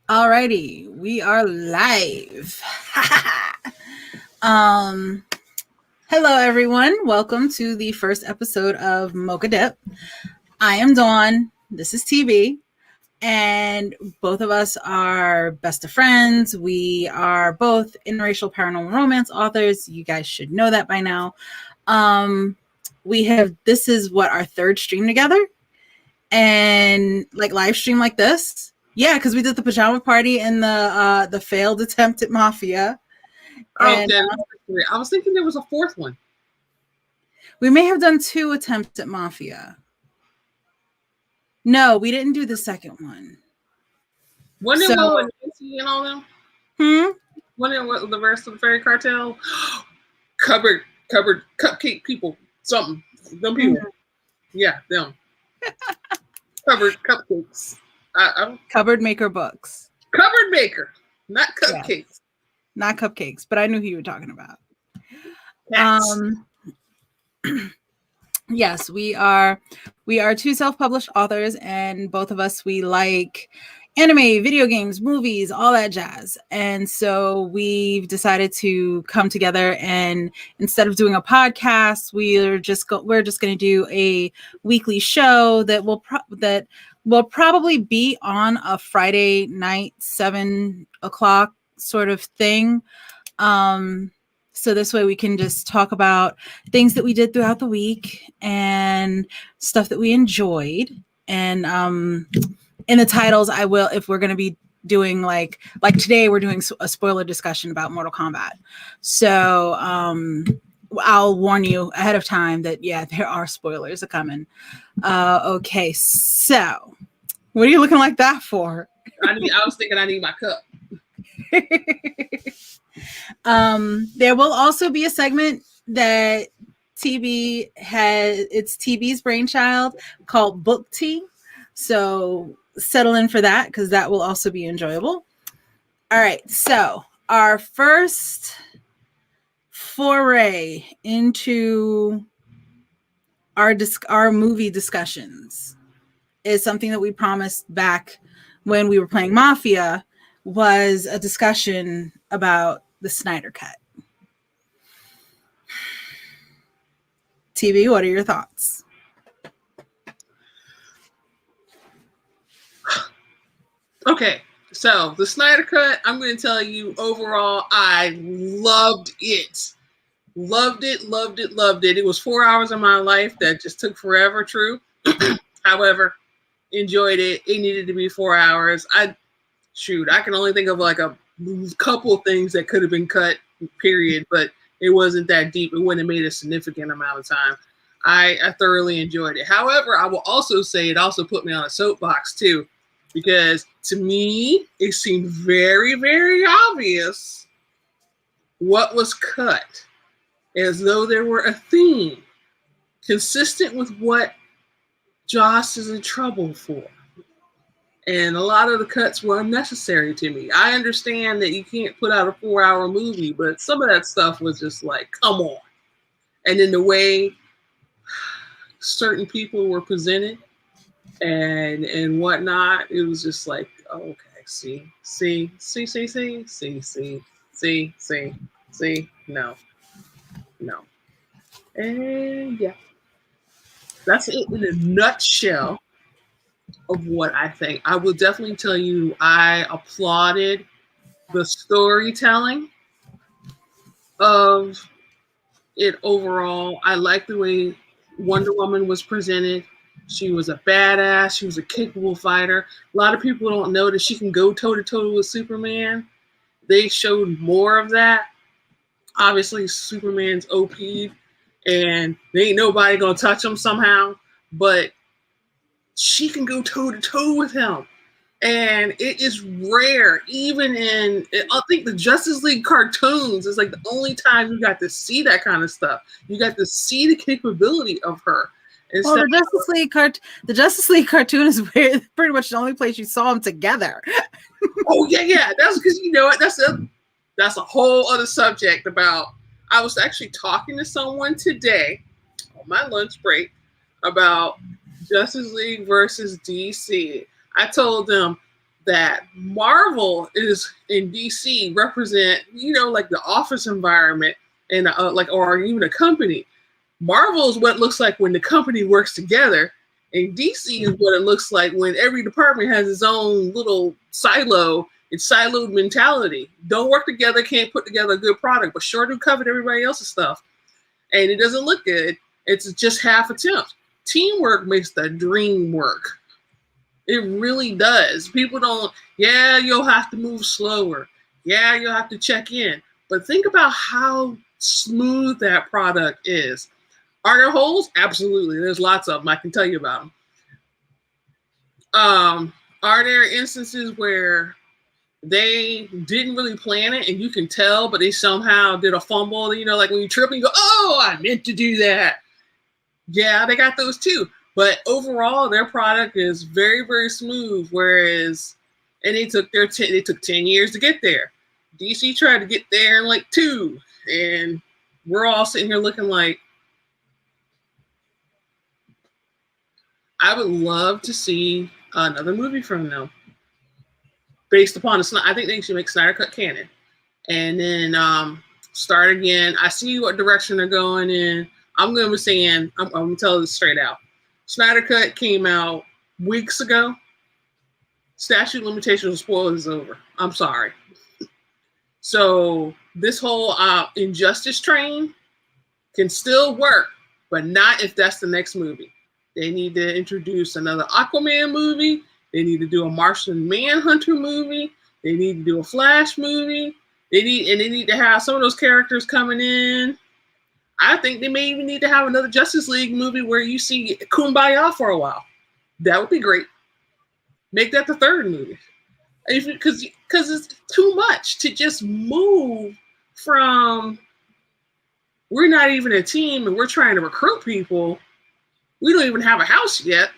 Alrighty, we are live. um, Hello everyone. Welcome to the first episode of Mocha Dip. I am Dawn. This is TB, and both of us are best of friends. We are both interracial paranormal romance authors. You guys should know that by now. This is what our third stream together, and like live stream like this. Yeah, because we did the pajama party and the failed attempt at Mafia. Oh, And then I was thinking there was a fourth one. we may have done 2 attempts at Mafia. No, we didn't do the second one. Wasn't it one with Nancy and all them? Wasn't it the rest of the Fairy Cartel? Cupboard, cupcake people, something. Them people. Yeah, them. Cupboard cupcakes. Cupboard maker books. Cupboard maker, not cupcakes. Yes. Not cupcakes, but I knew who you were talking about. Cats. Yes, we are 2 self-published authors, and both of us, we like anime, video games, movies, all that jazz. And so we've decided to come together, and instead of doing a podcast, we're just going to do a weekly show that will probably be on a Friday night, 7:00 sort of thing. So this way we can just talk about things that we did throughout the week and stuff that we enjoyed. And in the titles, I will, if we're going to be doing like today, we're doing a spoiler discussion about Mortal Kombat. So I'll warn you ahead of time that, yeah, there are spoilers coming. Okay, so what are you looking like that for? I was thinking I need my cup. There will also be a segment that TB has, it's TB's brainchild, called Book Tea. So settle in for that, because that will also be enjoyable. All right, so our first foray into our movie discussions is something that we promised back when we were playing Mafia, was a discussion about the Snyder Cut. TV, what are your thoughts? Okay, so the Snyder Cut, I'm going to tell you overall, I loved it. Loved it. It was 4 hours of my life that just took forever, true. However, enjoyed it. It needed to be 4 hours. I can only think of like a couple of things that could have been cut, period, but it wasn't that deep. It wouldn't have made a significant amount of time. I thoroughly enjoyed it. However, I will also say it also put me on a soapbox too, because to me, it seemed very, very obvious what was cut, as though there were a theme consistent with what Joss is in trouble for. And a lot of the cuts were unnecessary to me. I understand that you can't put out a 4-hour movie, but some of that stuff was just like, come on. And in the way certain people were presented and whatnot, it was just like, okay, see, no. And yeah, that's it in a nutshell of what I think. I will definitely tell you, I applauded the storytelling of it overall. I like the way Wonder Woman was presented. She was a badass. She was a capable fighter. A lot of people don't know that she can go toe-to-toe with Superman. They showed more of that. Obviously, Superman's OP'd, and there ain't nobody gonna touch him somehow, but she can go toe-to-toe with him. And it is rare, even in, I think, the Justice League cartoons is like the only time you got to see that kind of stuff. You got to see the capability of her. Well, the Justice League cartoon is pretty much the only place you saw them together. Oh yeah. That's because, you know what? That's a whole other subject. About, I was actually talking to someone today on my lunch break about Justice League versus DC. I told them that Marvel is in DC represent, like the office environment and or even a company. Marvel is what it looks like when the company works together, and DC is what it looks like when every department has its own little silo. It's siloed mentality. Don't work together, can't put together a good product, but sure do covet everybody else's stuff. And it doesn't look good. It's just half attempt. Teamwork makes the dream work. It really does. People don't, you'll have to move slower. Yeah, you'll have to check in. But think about how smooth that product is. Are there holes? Absolutely. There's lots of them. I can tell you about them. Are there instances where they didn't really plan it and you can tell, but they somehow did a fumble? Like when you trip and you go, oh, I meant to do that. Yeah, they got those too. But overall, their product is very, very smooth. Whereas, and they took 10 years to get there. DC tried to get there in like 2, and we're all sitting here looking like, I would love to see another movie from them based upon I think they should make Snyder Cut canon, and then start again. I see what direction they're going in. I'm going to be saying, I'm going to tell this straight out. Snyder Cut came out weeks ago. Statute of limitations of spoilers is over. I'm sorry. So this whole Injustice train can still work, but not if that's the next movie. They need to introduce another Aquaman movie. They need to do a Martian Manhunter movie. They need to do a Flash movie. They need to have some of those characters coming in. I think they may even need to have another Justice League movie where you see Kumbaya for a while. That would be great. Make that the 3rd movie. Because it's too much to just move from we're not even a team and we're trying to recruit people. We don't even have a house yet.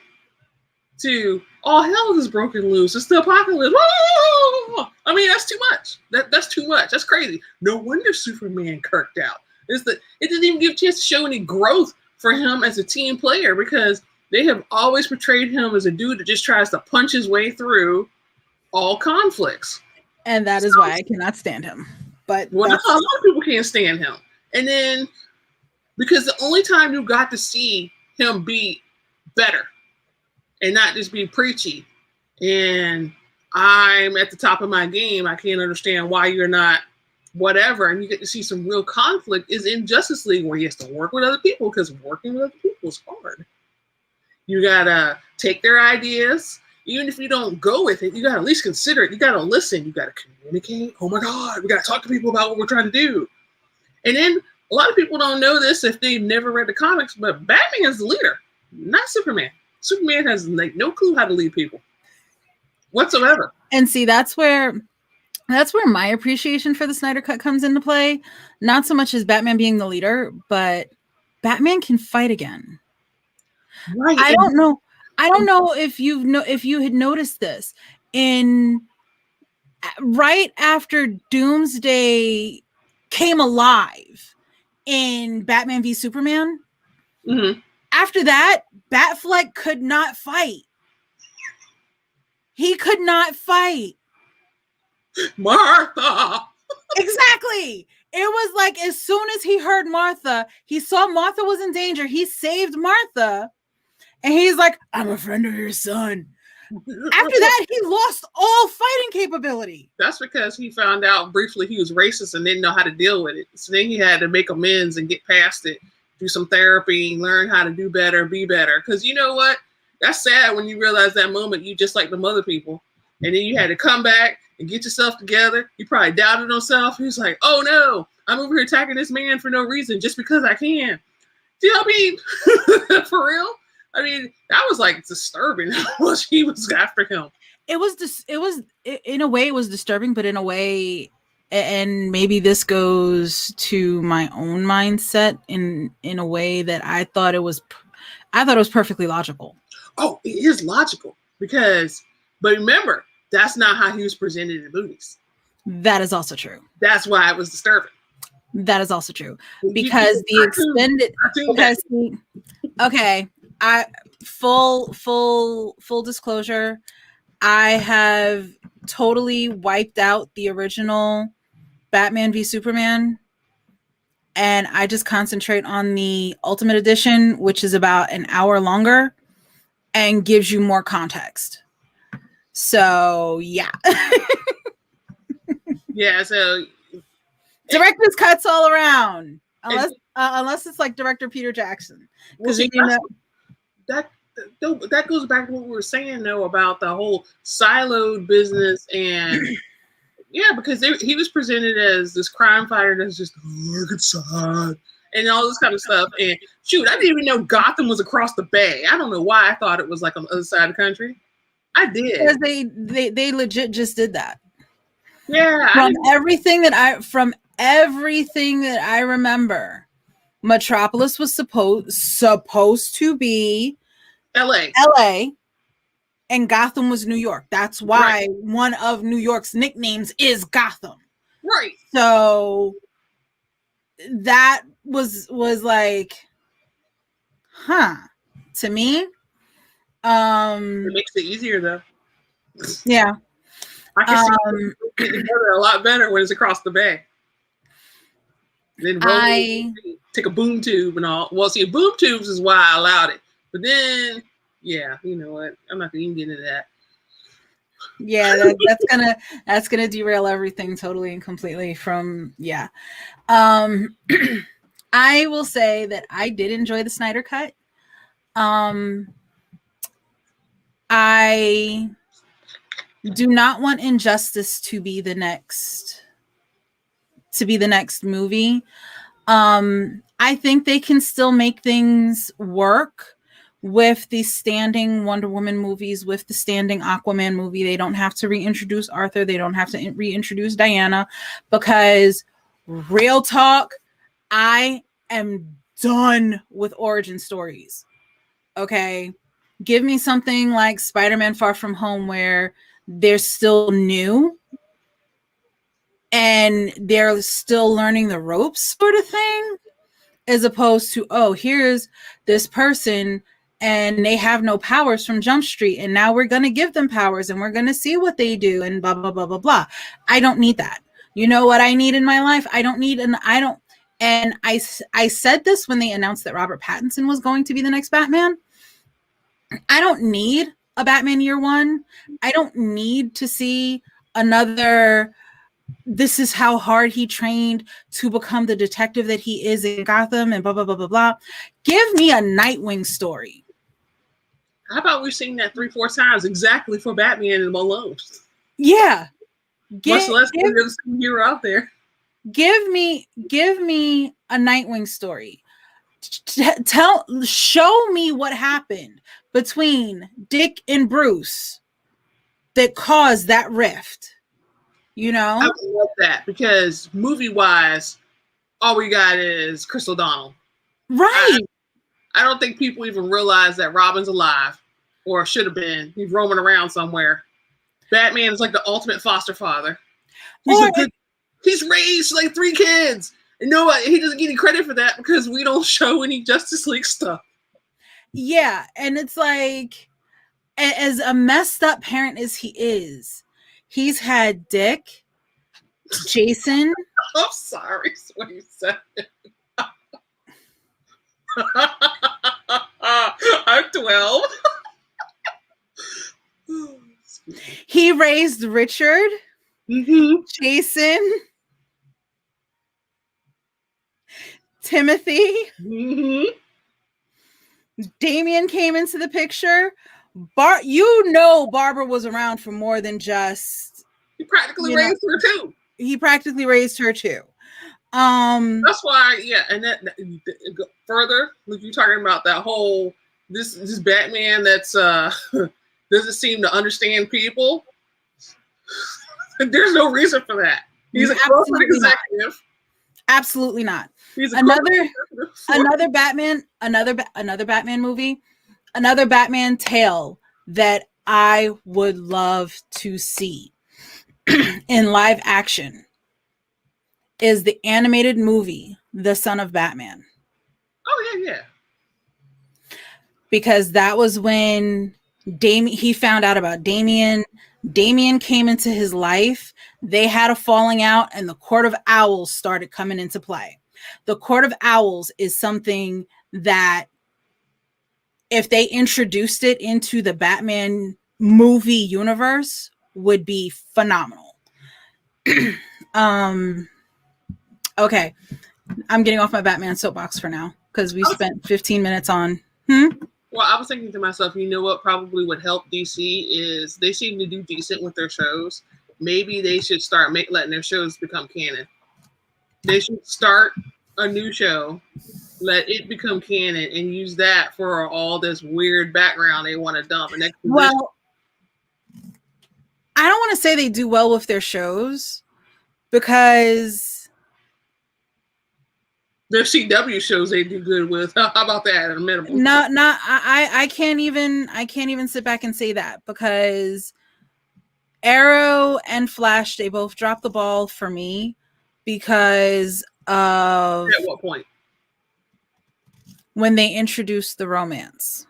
To all hell has broken loose. It's the apocalypse. Whoa! I mean, that's too much. That's too much. That's crazy. No wonder Superman kirked out. It didn't even give a chance to show any growth for him as a team player, because they have always portrayed him as a dude that just tries to punch his way through all conflicts. And that is why I cannot stand him. But a lot of people can't stand him. And then, because the only time you got to see him be better and not just be preachy, and I'm at the top of my game, I can't understand why you're not whatever, and you get to see some real conflict, is in Justice League, where he has to work with other people, because working with other people is hard. You gotta take their ideas. Even if you don't go with it, you gotta at least consider it. You gotta listen. You gotta communicate. Oh my God, we gotta talk to people about what we're trying to do. And then a lot of people don't know this if they've never read the comics, but Batman is the leader, not Superman. Superman has no clue how to lead people whatsoever. And see, that's where my appreciation for the Snyder Cut comes into play. Not so much as Batman being the leader, but Batman can fight again. Right. I don't know if you had noticed this right after Doomsday came alive in Batman v Superman. Mm-hmm. After that, Batfleck could not fight. He could not fight. Martha. Exactly. It was like as soon as he heard Martha, he saw Martha was in danger. He saved Martha. And he's like, I'm a friend of your son. After that, he lost all fighting capability. That's because he found out briefly he was racist and didn't know how to deal with it. So then he had to make amends and get past it, do some therapy, learn how to do better, be better. Because you know what? That's sad when you realize that moment you just like them other people. And then you had to come back and get yourself together. You probably doubted himself. He was like, oh no, I'm over here attacking this man for no reason, just because I can. Do you know what I mean? For real? I mean, that was like disturbing what he was after him. It was in a way it was disturbing, but in a way, and maybe this goes to my own mindset in a way that I thought it was perfectly logical. Oh, it is logical but remember, that's not how he was presented in movies. That is also true. That's why it was disturbing. That is also true because the extended. Okay, I full disclosure. I have totally wiped out the original Batman v Superman, and I just concentrate on the Ultimate Edition, which is about an hour longer and gives you more context. So yeah. Yeah, so director's cuts all around, unless it's like director Peter Jackson, because well, that goes back to what we were saying though about the whole siloed business. And yeah, because he was presented as this crime fighter that's just look inside and all this kind of stuff. And shoot, I didn't even know Gotham was across the bay. I don't know why I thought it was like on the other side of the country. I did, because they legit just did that. Yeah, from everything that I remember, Metropolis was supposed to be LA, and Gotham was New York. That's why one of New York's nicknames is Gotham. Right. So that was like, to me. It makes it easier though. Yeah. I can see it together a lot better when it's across the bay. Then take a boom tube and all. Well, see, boom tubes is why I allowed it. But then, yeah, you know what? I'm not gonna even get into that. Yeah, that's gonna derail everything totally and completely from I will say that I did enjoy the Snyder Cut. I do not want Injustice to be the next movie. I think they can still make things work with the standing Wonder Woman movies, with the standing Aquaman movie. They don't have to reintroduce Arthur. They don't have to reintroduce Diana, because real talk, I am done with origin stories. Okay. Give me something like Spider-Man Far From Home, where they're still new and they're still learning the ropes, sort of thing, as opposed to, oh, here's this person and they have no powers from Jump Street, and now we're going to give them powers and we're going to see what they do and blah, blah, blah, blah, blah. I don't need that. You know what I need in my life? And I said this when they announced that Robert Pattinson was going to be the next Batman. I don't need a Batman Year One. I don't need to see another, this is how hard he trained to become the detective that he is in Gotham and blah, blah, blah, blah, blah. Give me a Nightwing story. How about we've seen that 3-4 times exactly for Batman and Malone? Yeah. Much less than the same hero out there. Give me a Nightwing story. Show me what happened between Dick and Bruce that caused that rift. You know, I would love that, because movie-wise, all we got is Chris O'Donnell. Right. I don't think people even realize that Robin's alive, or should have been. He's roaming around somewhere. Batman is like the ultimate foster father. He's raised like 3 kids. And he doesn't get any credit for that because we don't show any Justice League stuff. Yeah, and it's like, as a messed up parent as he is, he's had Dick, Jason. I'm sorry, that's what he said. I'm 12. He raised Richard, Jason, Timothy. Damian came into the picture. Barbara was around for more than just. He practically raised her too. That's why, yeah. And that further, like you talking about that whole this Batman that's doesn't seem to understand people. There's no reason for that. He's a corporate executive. Absolutely not. He's another Batman movie, another Batman tale that I would love to see in live action is the animated movie The Son of Batman. Oh yeah. Because that was when He found out about Damien. Damien came into his life. They had a falling out, and the Court of Owls started coming into play. The Court of Owls is something that, if they introduced it into the Batman movie universe, would be phenomenal. Okay, I'm getting off my Batman soapbox for now because we spent 15 minutes on. Well, I was thinking to myself, you know what probably would help DC is they seem to do decent with their shows. Maybe they should start letting their shows become canon. They should start a new show, let it become canon, and use that for all this weird background they want to dump. Well, I don't want to say they do well with their shows because their CW shows they do good with. How about that at a minimum? I can't even sit back and say that because Arrow and Flash, they both dropped the ball for me because of at what point? When they introduced the romance.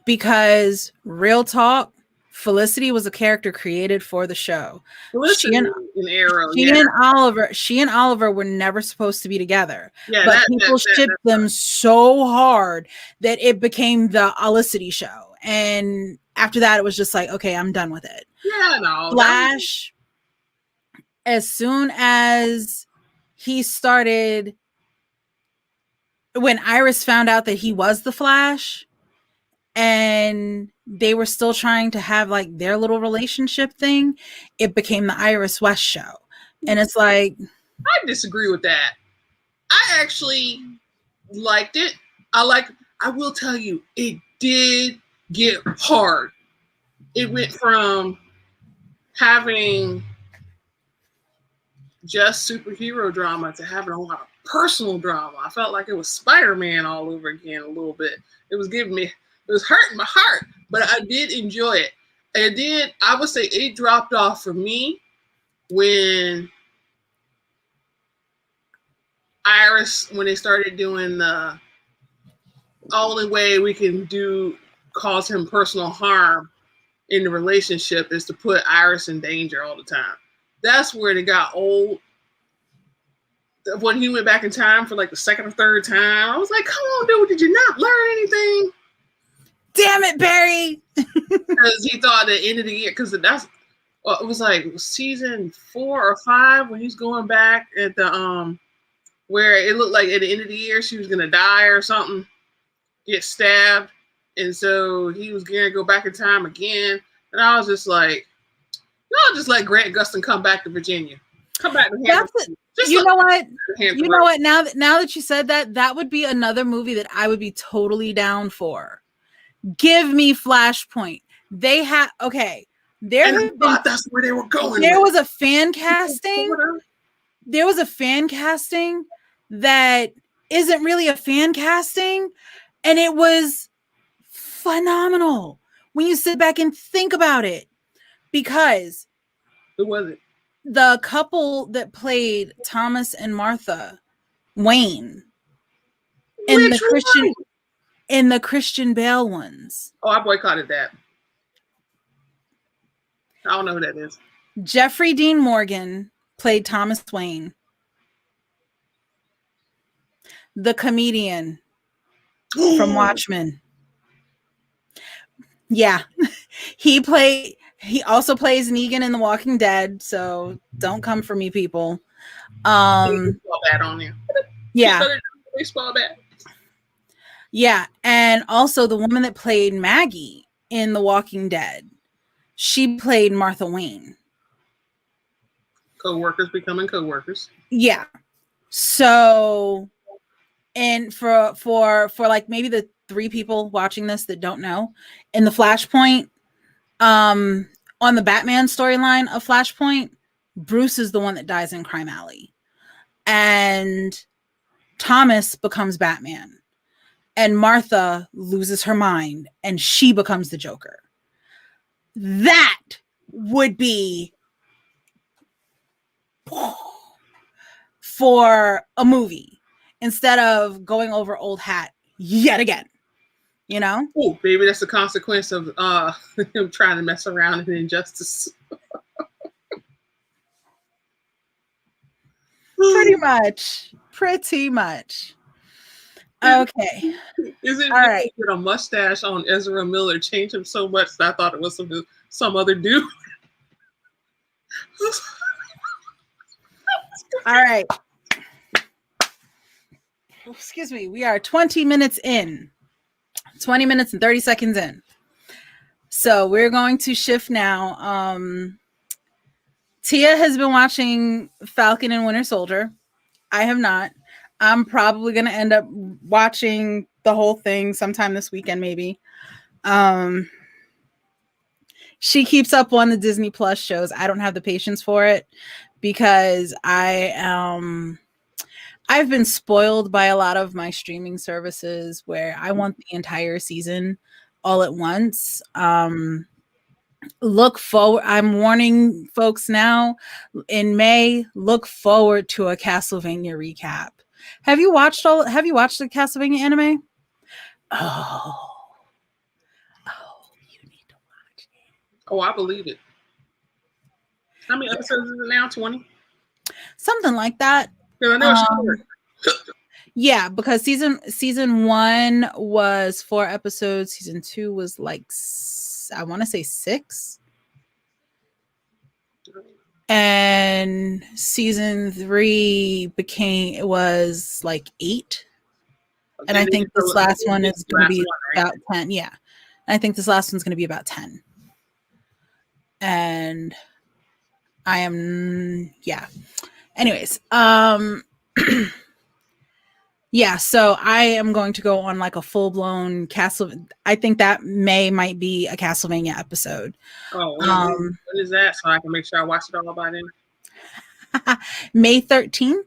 Because real talk, Felicity was a character created for the show. Felicity and Arrow. She and Oliver were never supposed to be together. Yeah, but people shipped them so hard that it became the Olicity show. And after that, it was just like, okay, I'm done with it. Yeah, no. Flash, as soon as he started, when Iris found out that he was the Flash, and they were still trying to have like their little relationship thing, it became the Iris West show. And it's like, I disagree with that. I actually liked it. I will tell you, it did get hard. It went from having just superhero drama to having a lot of personal drama. I felt like it was Spider-Man all over again a little bit. It was hurting my heart, but I did enjoy it. And then I would say it dropped off for me when Iris, when they started doing the only way we can cause him personal harm in the relationship is to put Iris in danger all the time. That's where it got old. When he went back in time for like the second or third time, I was like, come on, dude, did you not learn anything? Damn it, Barry. Because he thought at the end of the year, because it was like season 4 or 5 when he's going back at the where it looked like at the end of the year she was gonna die or something, get stabbed, and so he was gonna go back in time again. And I was just like, y'all just let Grant Gustin come back to Virginia. Come back to Hampton. You know what? Now that you said that, that would be another movie that I would be totally down for. Give me Flashpoint. They have that's where they were going. There was a fan casting. There was a fan casting that isn't really a fan casting, and it was phenomenal when you sit back and think about it. Because who was it? The couple that played Thomas and Martha Wayne in the Christian Bale ones. Oh, I boycotted that. I don't know who that is. Jeffrey Dean Morgan played Thomas Wayne. The comedian from Watchmen. Yeah. He also plays Negan in The Walking Dead, so don't come for me, people. Bad on you. Yeah. Baseball bat. Yeah, and also the woman that played Maggie in The Walking Dead, she played Martha Wayne. Co-workers becoming co-workers. Yeah. So, and for like maybe the 3 people watching this that don't know, in the Flashpoint, on the Batman storyline of Flashpoint, Bruce is the one that dies in Crime Alley, and Thomas becomes Batman, and Martha loses her mind and she becomes the Joker. That would be for a movie instead of going over old hat yet again. You know? Oh, baby, that's the consequence of him trying to mess around in Injustice. Pretty much. Pretty much. Okay. Is it All because right. a mustache on Ezra Miller changed him so much that I thought it was some other dude? All right. Excuse me. We are 20 minutes in. 20 minutes and 30 seconds in. So we're going to shift now. Tia has been watching Falcon and Winter Soldier. I have not. I'm probably going to end up watching the whole thing sometime this weekend, maybe. She keeps up on the Disney Plus shows. I don't have the patience for it because I've been spoiled by a lot of my streaming services where I want the entire season all at once. Look forward. I'm warning folks now. In May, look forward to a Castlevania recap. Have you watched the Castlevania anime? Oh, you need to watch it. Oh, I believe it. How many episodes is it now? 20? Something like that. I know it's yeah, because season 1 was 4 episodes. Season 2 was like, I want to say 6. And season 3 was like 8. And I think this last one is going to be about 10. Yeah. And I think this last one's going to be about 10. And I am, yeah. Anyways, yeah, so I am going to go on like a full-blown I think that might be a Castlevania episode. Oh, when is that? So I can make sure I watch it all by then. May 13th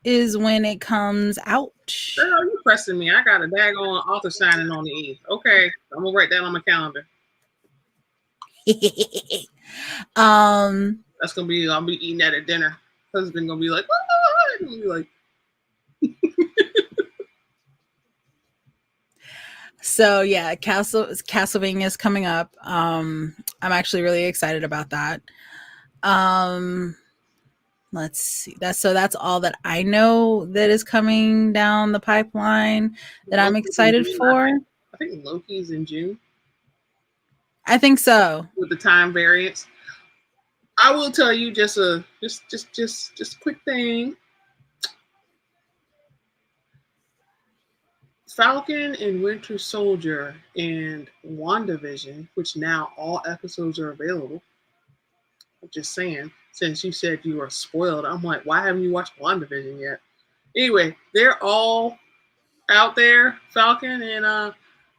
is when it comes out. Girl, you pressing me. I got a daggone author signing on the E. Okay, I'm gonna write that on my calendar. That's gonna be. I'll be eating that at dinner. Husband gonna be like, what? And be like. So yeah, Castlevania is coming up. I'm actually really excited about that. Let's see. That's all that I know that is coming down the pipeline that I'm excited for. I think Loki's in June. I think so. With the time variance. I will tell you just a quick thing. Falcon and Winter Soldier and WandaVision, which now all episodes are available. I'm just saying, since you said you were spoiled, I'm like, why haven't you watched WandaVision yet? Anyway, they're all out there, Falcon and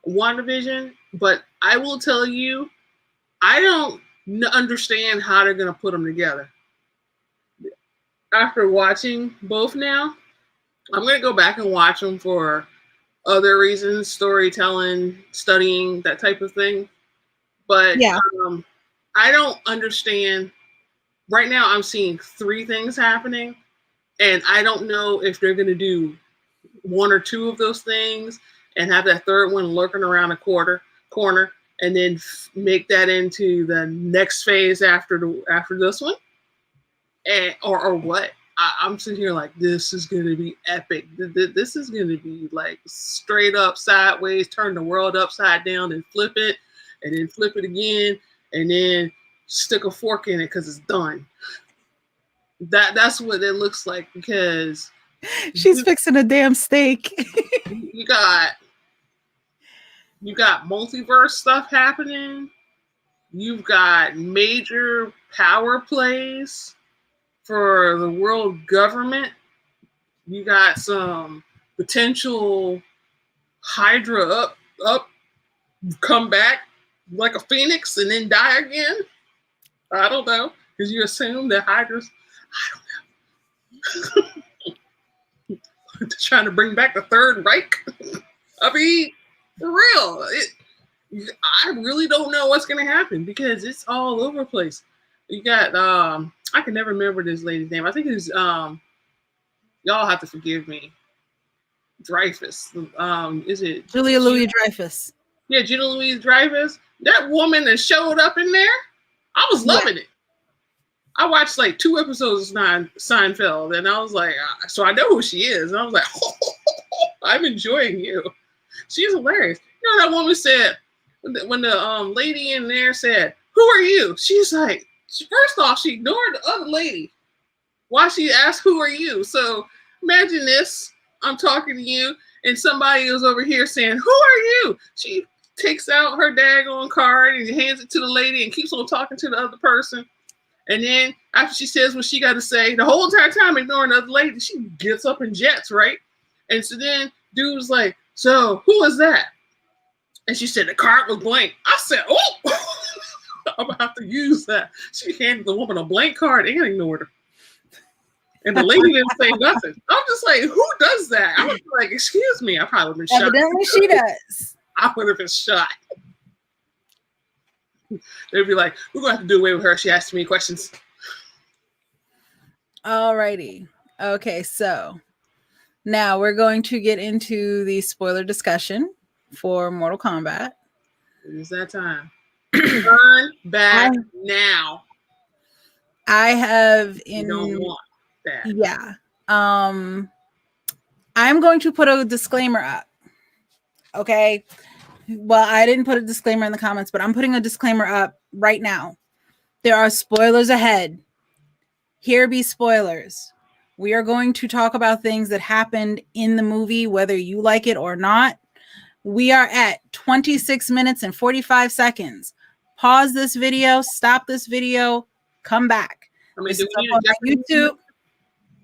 WandaVision, but I will tell you, I don't understand how they're going to put them together. After watching both now, I'm going to go back and watch them for other reasons, storytelling, studying, that type of thing. But yeah. I don't understand. Right now, I'm seeing 3 things happening, and I don't know if they're going to do 1 or 2 of those things and have that third one lurking around a corner, and then make that into the next phase after this one, or what. I'm sitting here like, this is going to be epic. This is going to be like straight up sideways, turn the world upside down and flip it, and then flip it again, and then stick a fork in it because it's done. That's what it looks like, because she's fixing a damn steak. you got multiverse stuff happening. You've got major power plays for the world government. You got some potential Hydra up, come back like a phoenix and then die again. I don't know, because you assume that Hydra's, I don't know, trying to bring back the Third Reich. I mean, for real, I really don't know what's going to happen, because it's all over the place. You got, I can never remember this lady's name. I think it's, y'all have to forgive me. Dreyfus. Is it Julia Louis-Dreyfus? Yeah, Gina Louise Dreyfus. That woman that showed up in there, I was loving it. I watched like 2 episodes of Seinfeld, and I was like, so I know who she is. And I was like, I'm enjoying you. She's hilarious. You know, that woman said, when the lady in there said, who are you? She's like, first off, she ignored the other lady while she asked, who are you? So imagine this. I'm talking to you, and somebody was over here saying, who are you? She takes out her daggone card and hands it to the lady and keeps on talking to the other person. And then after she says what she got to say, the whole entire time ignoring the other lady, she gets up and jets, right? And so then dude was like, so who is that? And she said, the card was blank. I said, oh, I'm about to use that. She handed the woman a blank card and ignored her. And the lady didn't say nothing. I'm just like, who does that? I was like, excuse me. I probably would have been shot. Evidently she does. I would have been shot. They'd be like, we're going to have to do away with her. She asked me questions. Alrighty. Okay, so now we're going to get into the spoiler discussion for Mortal Kombat. It is that time. Turn back now. I have You don't want that. Yeah. I'm going to put a disclaimer up. Okay. Well, I didn't put a disclaimer in the comments, but I'm putting a disclaimer up right now. There are spoilers ahead. Here be spoilers. We are going to talk about things that happened in the movie, whether you like it or not. We are at 26 minutes and 45 seconds. Pause this video, stop this video, come back. I mean, do we need a Jeopardy YouTube?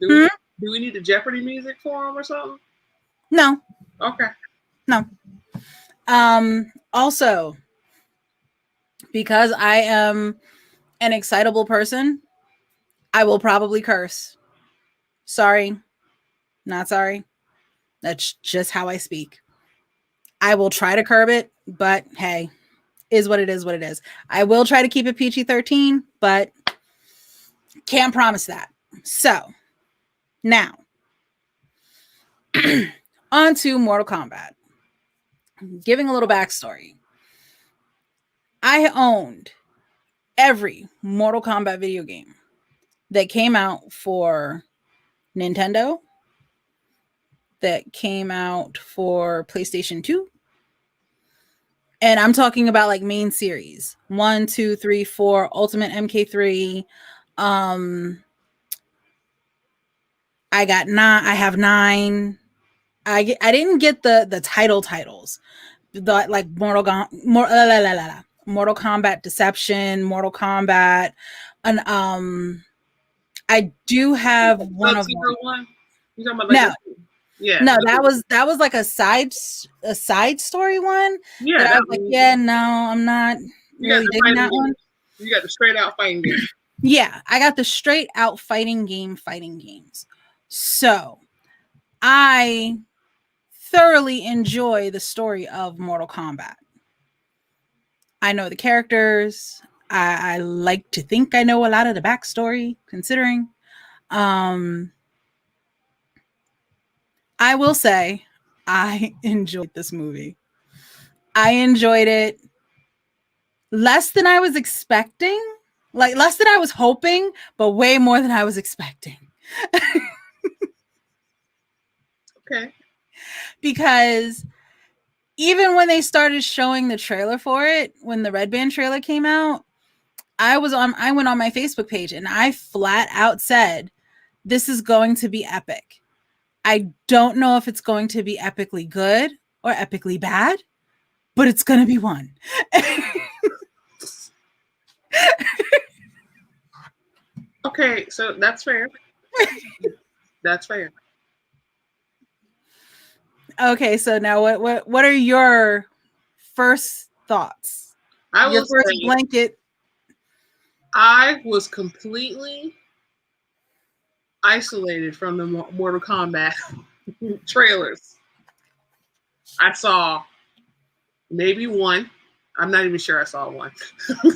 Do we need the Jeopardy music for them or something? No. Okay. No. Also, because I am an excitable person, I will probably curse. Sorry. Not sorry. That's just how I speak. I will try to curb it, but hey, is what it is, what it is. I will try to keep it PG-13, but can't promise that. So, now, on to Mortal Kombat. Giving a little backstory. I owned every Mortal Kombat video game that came out for Nintendo, that came out for PlayStation 2. And I'm talking about like main series 1, 2, 3, 4, Ultimate MK3. I got 9. I have 9. I didn't get the titles, the like Mortal Kombat Deception, Mortal Kombat, and I do have one of one. You talking about like no, that was like a side story one. Yeah, that I was like, yeah, no, I'm not really digging that one. You got the straight out fighting game. Yeah, I got the straight out fighting games. So I thoroughly enjoy the story of Mortal Kombat. I know the characters. I like to think I know a lot of the backstory, considering. I will say I enjoyed this movie. I enjoyed it less than I was expecting, like less than I was hoping, but way more than I was expecting. Okay. Because even when they started showing the trailer for it, when the Red Band trailer came out, I went on my Facebook page and I flat out said, this is going to be epic. I don't know if it's going to be epically good or epically bad, but it's going to be one. Okay, so that's fair. That's fair. Okay, so now what are your first thoughts? Your first blanket. I was completely isolated from the Mortal Kombat trailers. I saw maybe one. I'm not even sure I saw one.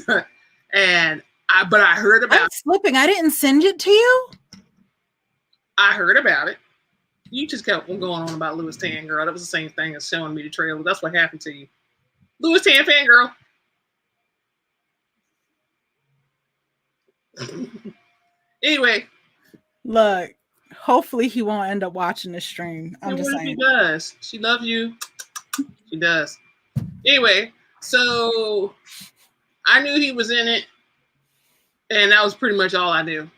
But I heard about it. Slipping. I didn't send it to you. I heard about it. You just kept going on about Louis Tan, girl. That was the same thing as showing me the trailer. That's what happened to you. Louis Tan fangirl. Anyway. Look, hopefully he won't end up watching the stream. I'm just What if saying. he does? She loves you. She does. Anyway, so I knew he was in it, and that was pretty much all I knew.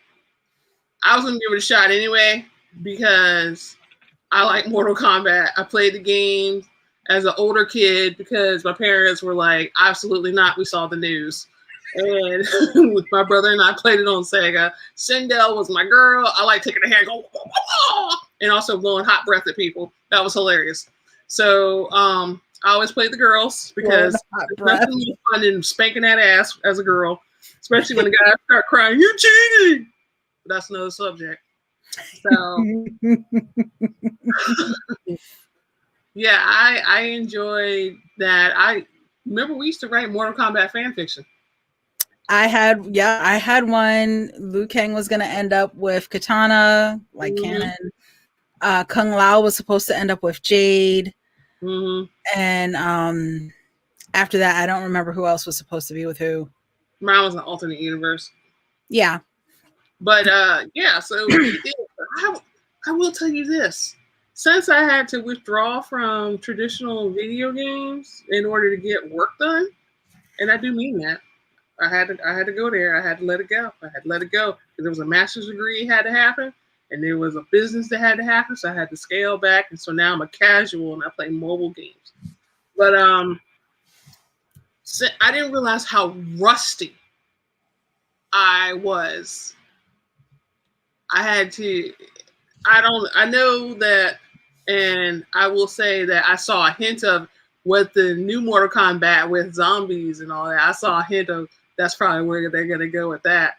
I was going to give it a shot anyway because I like Mortal Kombat. I played the game as an older kid because my parents were like, absolutely not. We saw the news. And with my brother and I played it on Sega. Sindel was my girl. I like taking a hand and go, and also blowing hot breath at people. That was hilarious. So I always played the girls because it's nothing more fun than spanking that ass as a girl, especially when the guys start crying, "You're cheating." But that's another subject. So yeah, I enjoyed that. I remember we used to write Mortal Kombat fan fiction. I had one. Liu Kang was going to end up with Katana, like canon. Kung Lao was supposed to end up with Jade. And after that, I don't remember who else was supposed to be with who. Mine was an alternate universe. Yeah. But yeah, so I will tell you this. Since I had to withdraw from traditional video games in order to get work done, and I do mean that, I had to go there. I had to let it go. Because there was a master's degree had to happen, and there was a business that had to happen, so I had to scale back. And so now I'm a casual and I play mobile games. But I didn't realize how rusty I was. I know that, and I will say that I saw a hint of what the new Mortal Kombat with zombies and all that. I saw a hint of that's probably where they're going to go with that.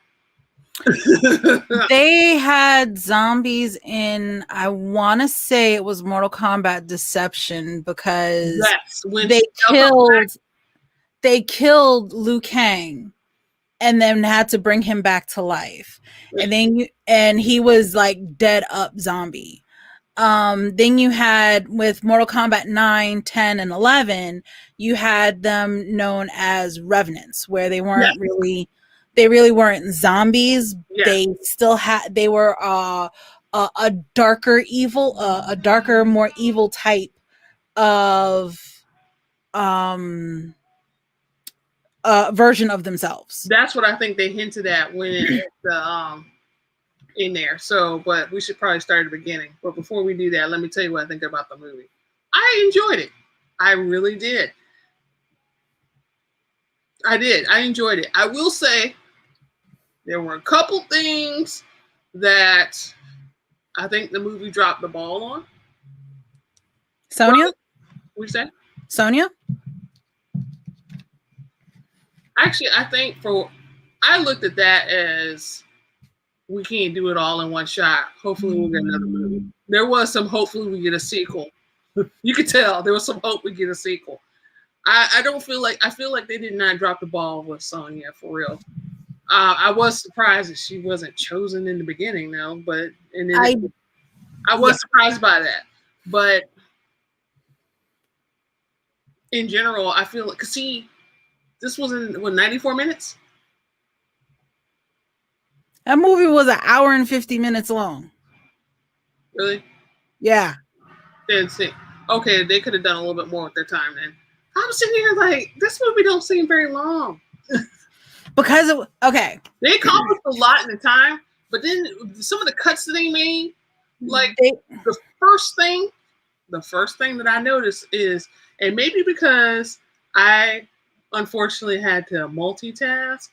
They had zombies in, I want to say it was Mortal Kombat Deception, because they killed Liu Kang and then had to bring him back to life. And he was like dead up zombie. Then you had with Mortal Kombat 9, 10, and 11, you had them known as revenants, where they weren't they really weren't zombies. They still they were a darker evil, a darker, more evil type of version of themselves. That's what I think they hinted at when in there. So, but we should probably start at the beginning. But before we do that, let me tell you what I think about the movie. I enjoyed it. I really did. I enjoyed it. I will say there were a couple things that I think the movie dropped the ball on. Sonia? What you say? Sonia? Actually, I think I looked at that as we can't do it all in one shot. Hopefully we'll get another movie. There was some hopefully we get a sequel. You could tell there was some hope we get a sequel. I feel like they did not drop the ball with Sonya for real. I was surprised that she wasn't chosen in the beginning though, but I was surprised by that. But in general, I feel like this was in 94 minutes? That movie was an hour and 50 minutes long. Really? Yeah. Didn't see. Okay, they could have done a little bit more with their time then. I'm sitting here like, this movie don't seem very long. Because they accomplished a lot in the time, but then some of the cuts that they made, like the first thing that I noticed is, and maybe because I unfortunately had to multitask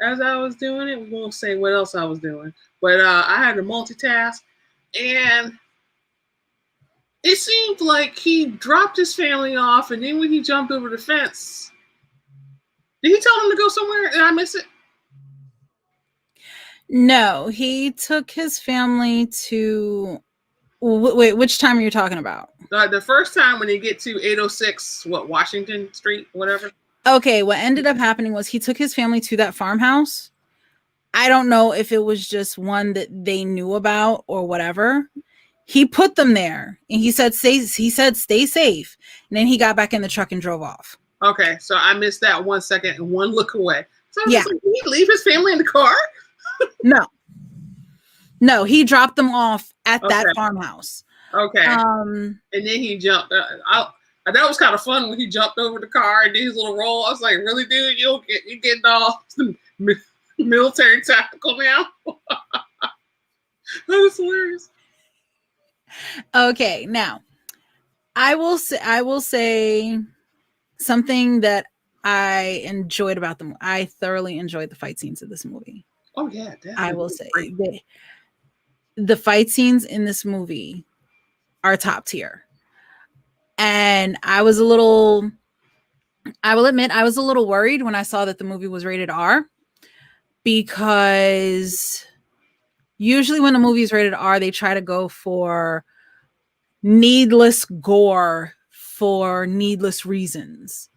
as I was doing it. We won't say what else I was doing, but I had to multitask, and it seemed like he dropped his family off, and then when he jumped over the fence, did he tell him to go somewhere? Did I miss it? No, he took his family to. Wait, which time are you talking about? The first time when they get to 806, Washington Street, whatever. Okay, what ended up happening was he took his family to that farmhouse. I don't know if it was just one that they knew about or whatever. He put them there, and he said stay safe. And then he got back in the truck and drove off. Okay, so I missed that 1 second and one look away. So I was Yeah. just like, did he leave his family in the car? No, he dropped them off at that Okay. farmhouse. Okay. And then he jumped. That was kind of fun when he jumped over the car and did his little roll. I was like, really, dude? You're getting all military tactical now? That was hilarious. Okay, now I will say something that I enjoyed about them. I thoroughly enjoyed the fight scenes of this movie. Oh yeah, definitely. I will say the fight scenes in this movie are top tier. And I will admit, I was a little worried when I saw that the movie was rated R, because usually when a movie is rated R, they try to go for needless gore for needless reasons.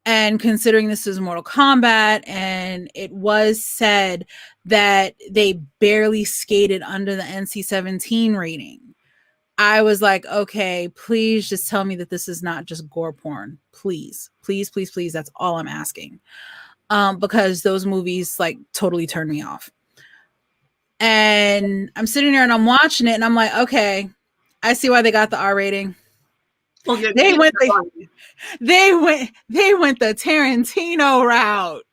And considering this is Mortal Kombat, and it was said that they barely skated under the NC-17 rating, I was like, okay, please just tell me that this is not just gore porn. Please, please, please, please. That's all I'm asking. Because those movies like totally turned me off. And I'm sitting there and I'm watching it and I'm like, okay, I see why they got the R rating. Oh, yeah, They went the Tarantino route.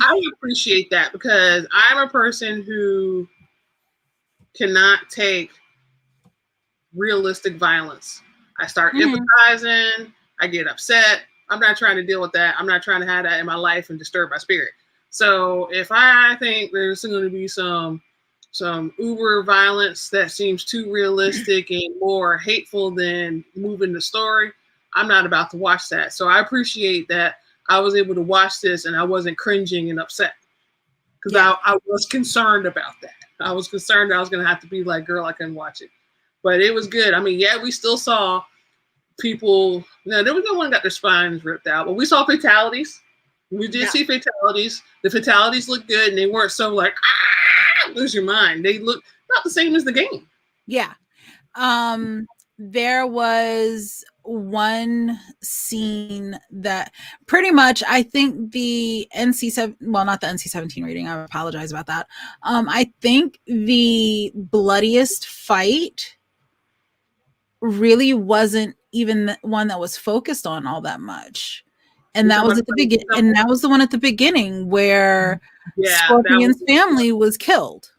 I appreciate that because I'm a person who cannot take realistic violence. I start empathizing. I get upset. I'm not trying to deal with that. I'm not trying to have that in my life and disturb my spirit. So if I think there's going to be some uber violence that seems too realistic and more hateful than moving the story, I'm not about to watch that. So I appreciate that I was able to watch this and I wasn't cringing and upset, because I was concerned about that. I was concerned that I was going to have to be like, girl, I couldn't watch it. But it was good. I mean, yeah, we still saw people. No, there was no one got their spines ripped out, but we saw fatalities. We did see fatalities. The fatalities looked good, and they weren't so like, lose your mind. They look not the same as the game. Yeah. There was one scene that pretty much, I think the NC-7, well, not the NC-17 rating, I apologize about that. I think the bloodiest fight really wasn't even the one that was focused on all that much. And that was at the beginning, and that was the one at the beginning where Scorpion's family was killed.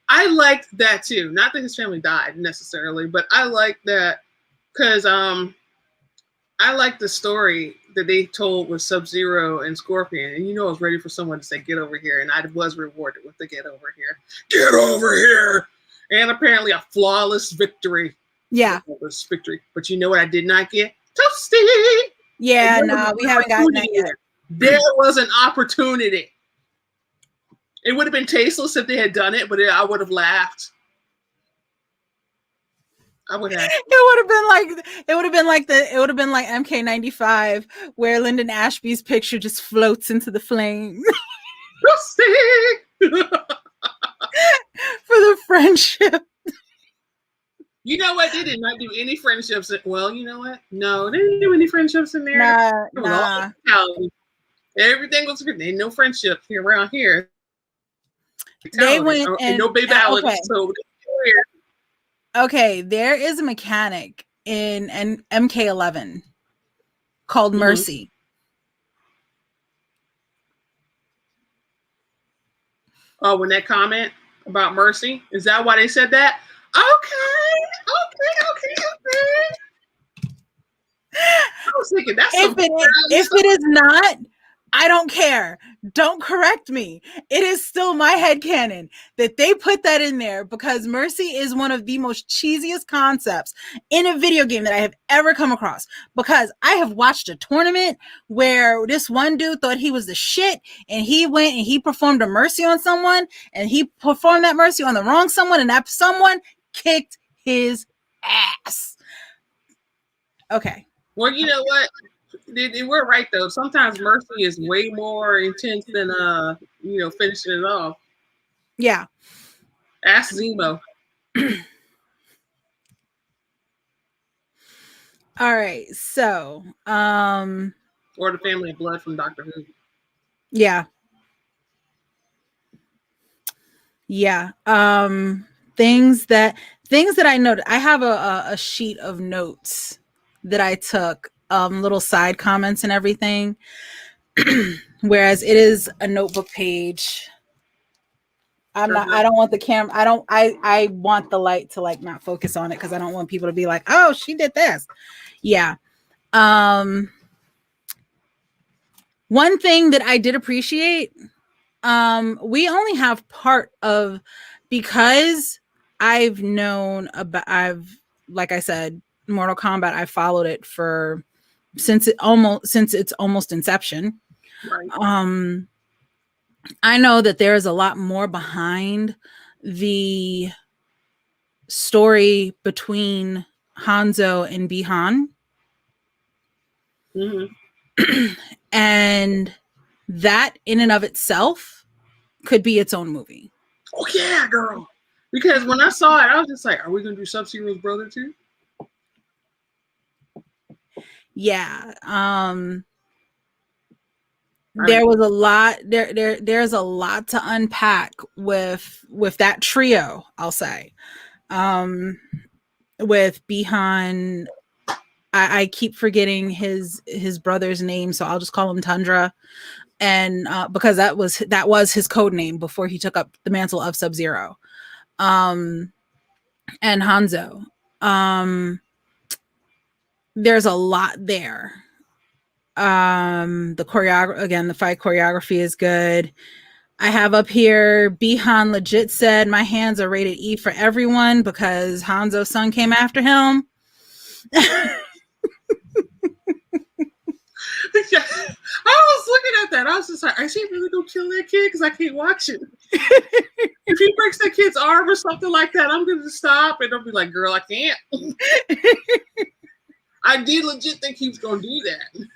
I liked that too. Not that his family died necessarily, but I liked that because I liked the story that they told with Sub-Zero and Scorpion. And I was ready for someone to say, get over here. And I was rewarded with the get over here. Get over here! And apparently a flawless victory. Yeah. Flawless victory. But you know what I did not get? Toasty! Yeah, no, we haven't gotten that yet. There was an opportunity. It would have been tasteless if they had done it, but I would have laughed. I would have. It would have been like MK95, where Lyndon Ashby's picture just floats into the flames. For the friendship. You know what? They did not do any friendships. Well, you know what? No, they didn't do any friendships in there. Nah. Everything was good. Ain't no friendship here around here. They went and no baby Alex. Okay. So okay, there is a mechanic in MK11 called Mercy. Oh, when that comment about Mercy, is that why they said that? Okay. I was thinking that's if it is not, I don't care. Don't correct me. It is still my headcanon that they put that in there because Mercy is one of the most cheesiest concepts in a video game that I have ever come across. Because I have watched a tournament where this one dude thought he was the shit, and he went and he performed a Mercy on someone, and he performed that Mercy on the wrong someone, and that someone kicked his ass. Okay. Well, you know what? They were right though. Sometimes Mercy is way more intense than finishing it off. Yeah. Ask Zemo. All right. So, or the family of blood from Doctor Who. Yeah. Yeah. Things that I noted. I have a sheet of notes that I took, little side comments and everything. Whereas it is a notebook page. I don't want the camera. I want the light to like not focus on it because I don't want people to be like, oh, she did this. Yeah. One thing that I did appreciate, we only have part of, because I've known about, like I said, Mortal Kombat, I followed it for since its almost inception. Right. I know that there's a lot more behind the story between Hanzo and Bihan. Mm-hmm. And that in and of itself could be its own movie. Oh yeah, girl. Because when I saw it, I was just like, are we gonna do Sub-Zero's brother too? Yeah. There was a lot there's a lot to unpack with that trio, I'll say. With Bihan, I keep forgetting his brother's name, so I'll just call him Tundra. And because that was his code name before he took up the mantle of Sub-Zero. And Hanzo. There's a lot there. The fight choreography is good. I have up here, Bihan legit said, my hands are rated E for everyone because Hanzo's son came after him. Yeah. I was looking at that. I was just like, is he really gonna kill that kid? Because I can't watch it. If he breaks that kid's arm or something like that, I'm gonna stop and I'll be like, girl, I can't. I did legit think he was gonna do that.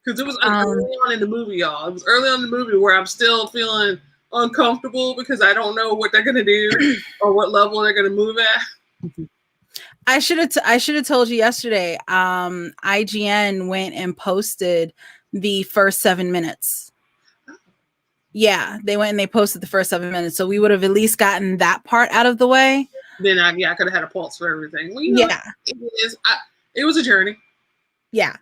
Because it was early on in the movie, y'all. It was early on in the movie where I'm still feeling uncomfortable because I don't know what they're gonna do or what level they're gonna move at. I should have told you yesterday. IGN went and posted the first 7 minutes. Yeah, they went and they posted the first 7 minutes, so we would have at least gotten that part out of the way. Then I could have had a pulse for everything. Well, it was a journey. Yeah.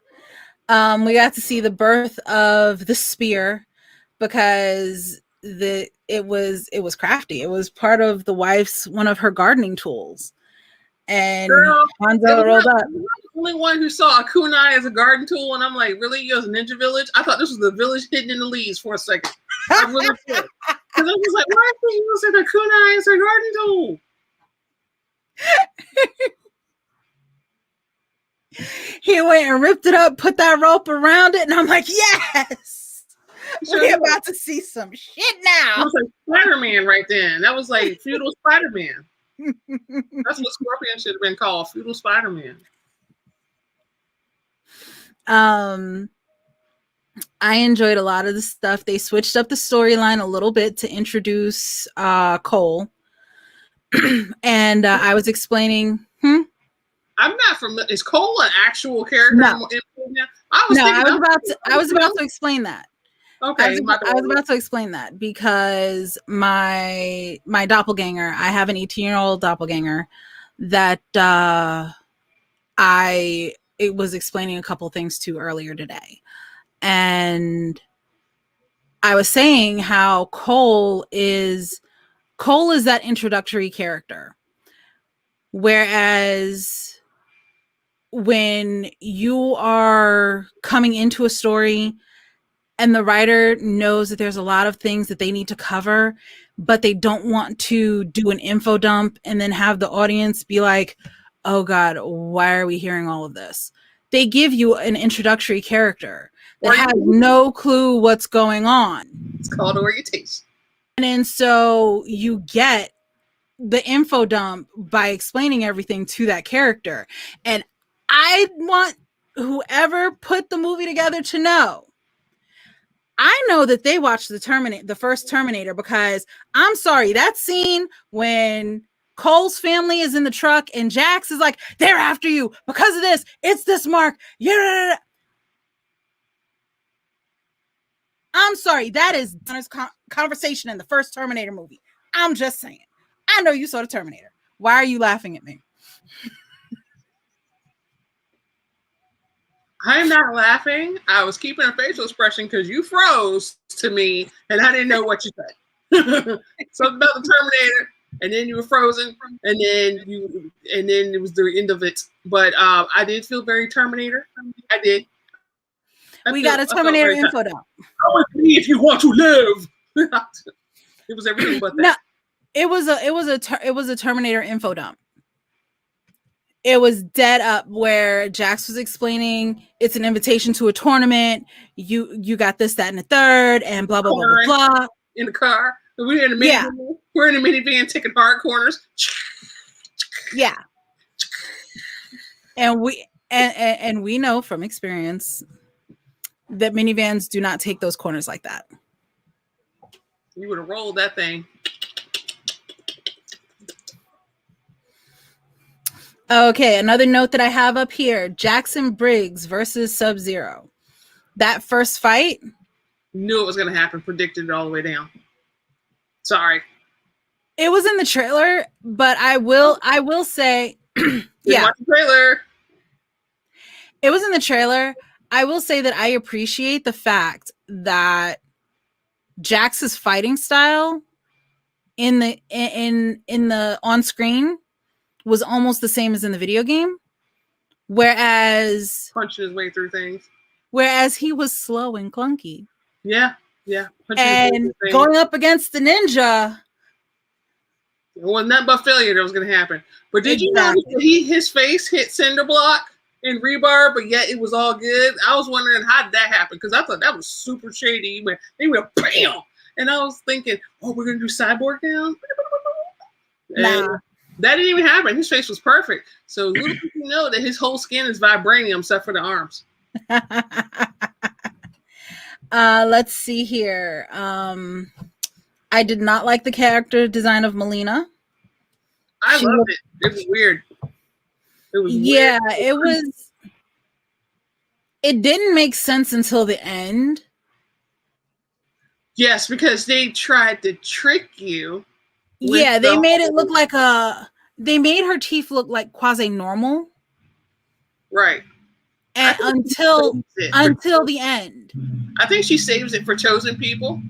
We got to see the birth of the spear because it was crafty. It was part of the wife's one of her gardening tools. And Hanzo rolled up. I'm the only one who saw a kunai as a garden tool, and I'm like, really? You was Ninja Village? I thought this was the village hidden in the leaves for a second. I really did. Because I was like, why are you using a kunai as a garden tool? He went and ripped it up, put that rope around it, and I'm like, yes! We're about to see some shit now. It was like Spider-Man right then. That was like feudal Spider-Man. That's what Scorpion should have been called, feudal Spider-Man. I enjoyed a lot of the stuff. They switched up the storyline a little bit to introduce Cole. And I was explaining, I'm not familiar. Is Cole an actual character? No. I was about to explain that. Okay. I was about to explain that because my doppelganger, I have an 18-year-old doppelganger that it was explaining a couple things to earlier today. And I was saying how Cole is that introductory character. Whereas when you are coming into a story and the writer knows that there's a lot of things that they need to cover, but they don't want to do an info dump and then have the audience be like, oh God, why are we hearing all of this? They give you an introductory character that has no clue what's going on. It's called orientation. And so you get the info dump by explaining everything to that character. And I want whoever put the movie together to know, I know that they watched the first Terminator, because I'm sorry, that scene when Cole's family is in the truck and Jax is like, they're after you because of this. It's this mark. Yeah. I'm sorry, that is Donner's conversation in the first Terminator movie. I'm just saying. I know you saw the Terminator. Why are you laughing at me? I'm not laughing. I was keeping a facial expression because you froze to me and I didn't know what you said. Something about the Terminator, and then you were frozen, and then it was the end of it. But I did feel very Terminator. I did. We got a Terminator info dump. Come with me if you want to live. It was everything but that. No, it was a Terminator info dump. It was dead up where Jax was explaining it's an invitation to a tournament. You got this, that, and the third, and blah blah blah blah blah. In the car, we're in the minivan. Yeah. We're in a minivan taking hard corners. Yeah, and we know from experience that minivans do not take those corners like that. You would have rolled that thing. Okay, another note that I have up here: Jackson Briggs versus Sub-Zero. That first fight, knew it was going to happen. Predicted it all the way down. Sorry, it was in the trailer, but I will say, yeah, watch the trailer. It was in the trailer. I will say that I appreciate the fact that Jax's fighting style in the on screen was almost the same as in the video game, whereas punching his way through things. Whereas he was slow and clunky. Yeah. And going up against the ninja, it wasn't nothing but failure that was going to happen. But did you notice that his face hit cinder block and rebar, but yet it was all good? I was wondering how did that happen, because I thought that was super shady. They went bam, and I was thinking, oh, we're going to do Cyborg now. Nah. That didn't even happen. His face was perfect. So little did you know that his whole skin is vibranium except for the arms. Let's see here. I did not like the character design of Molina. I loved it. It was weird. Yeah, it was. It didn't make sense until the end. Yes, because they tried to trick you. Yeah, they made it look like they made her teeth look like quasi-normal. Right. And until the end. I think she saves it for chosen people.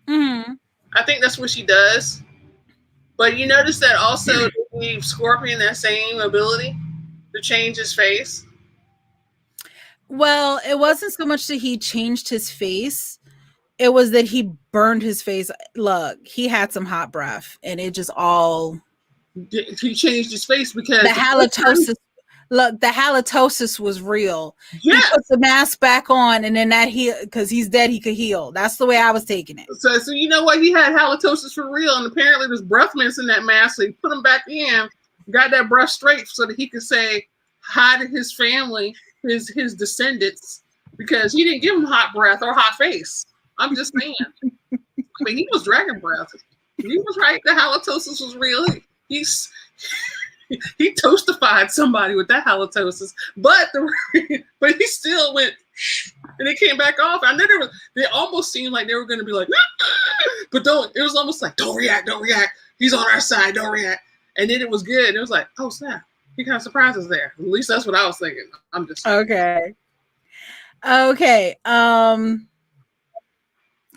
Mm-hmm. I think that's what she does. But you notice that also they gave Scorpion that same ability to change his face. Well, it wasn't so much that he changed his face. It was that he burned his face. Look, he had some hot breath, and it just all. He changed his face because the halitosis. Look, the halitosis was real. Yeah. He put the mask back on, and then because he's dead, he could heal. That's the way I was taking it. So you know what? He had halitosis for real, and apparently there's breath mints in that mask. So he put him back in, got that breath straight, so that he could say hi to his family, his descendants, because he didn't give him hot breath or hot face. I'm just saying. I mean, he was dragon breath. He was right. The halitosis was real. He toastified somebody with that halitosis, but he still went, and it came back off. I know they almost seemed like they were going to be like, but don't. It was almost like, don't react. He's on our side. Don't react. And then it was good. And it was like, oh snap, he kind of surprised us there. At least that's what I was thinking. I'm just okay.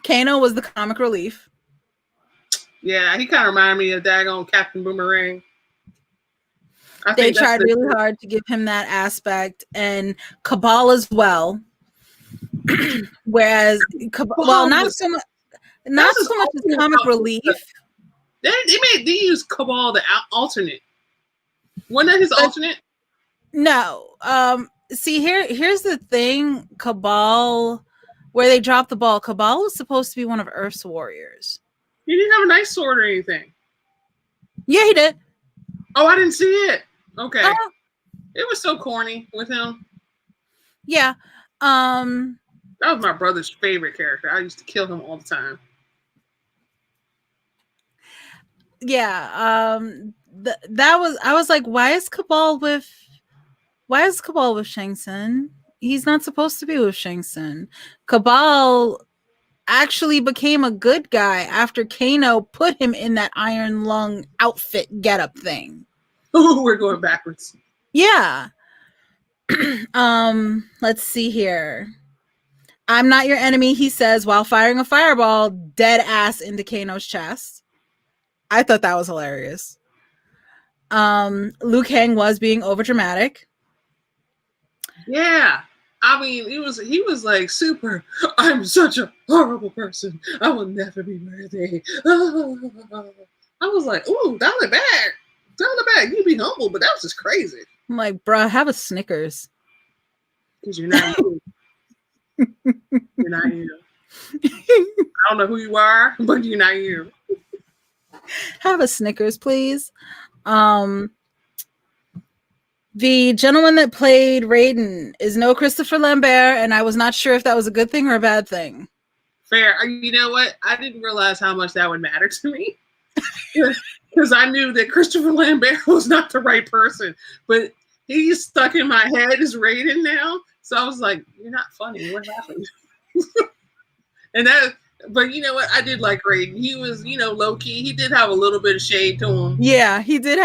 Kano was the comic relief. Yeah, he kind of reminded me of daggone Captain Boomerang. They tried really hard to give him that aspect, and Cabal as well. Whereas, not so much as comic relief. They used Cabal the alternate. Wasn't that his alternate? No. See, here's the thing. Cabal, where they dropped the ball. Cabal was supposed to be one of Earth's warriors. He didn't have a nice sword or anything. Yeah, he did. Oh, I didn't see it. Okay. It was so corny with him. Yeah. That was my brother's favorite character. I used to kill him all the time. Yeah. I was like, why is Cabal with Shang Sun? He's not supposed to be with Shang Sun. Cabal actually became a good guy after Kano put him in that iron lung outfit getup thing. Oh, we're going backwards. Yeah. Let's see here. I'm not your enemy, he says while firing a fireball dead ass into Kano's chest. I thought that was hilarious. Liu Kang was being overdramatic. Yeah. I mean, he was like super, I'm such a horrible person. I will never be worthy. I was like, ooh, dial it back. Dial it back. You be humble, but that was just crazy. I'm like, bruh, have a Snickers. Because you're not you. You're not you. I don't know who you are, but you're not you. Have a Snickers, please. The gentleman that played Raiden is no Christopher Lambert, and I was not sure if that was a good thing or a bad thing. Fair. You know what? I didn't realize how much that would matter to me. Because I knew that Christopher Lambert was not the right person. But he's stuck in my head as Raiden now. So I was like, you're not funny. What happened? But you know what? I did like Raiden. He was, low key. He did have a little bit of shade to him. Yeah, he did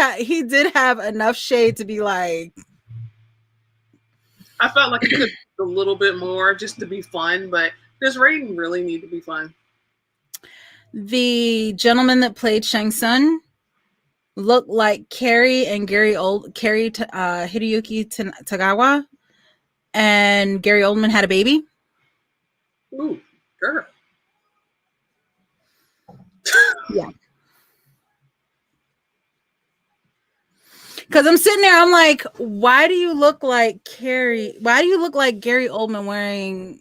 have enough shade to be like. I felt like he could do a little bit more just to be fun, but does Raiden really need to be fun? The gentleman that played Shang Sun looked like Hideyuki Tagawa, and Gary Oldman had a baby. Ooh, girl. Yeah. Because I'm sitting there, I'm like, why do you look like Gary Oldman wearing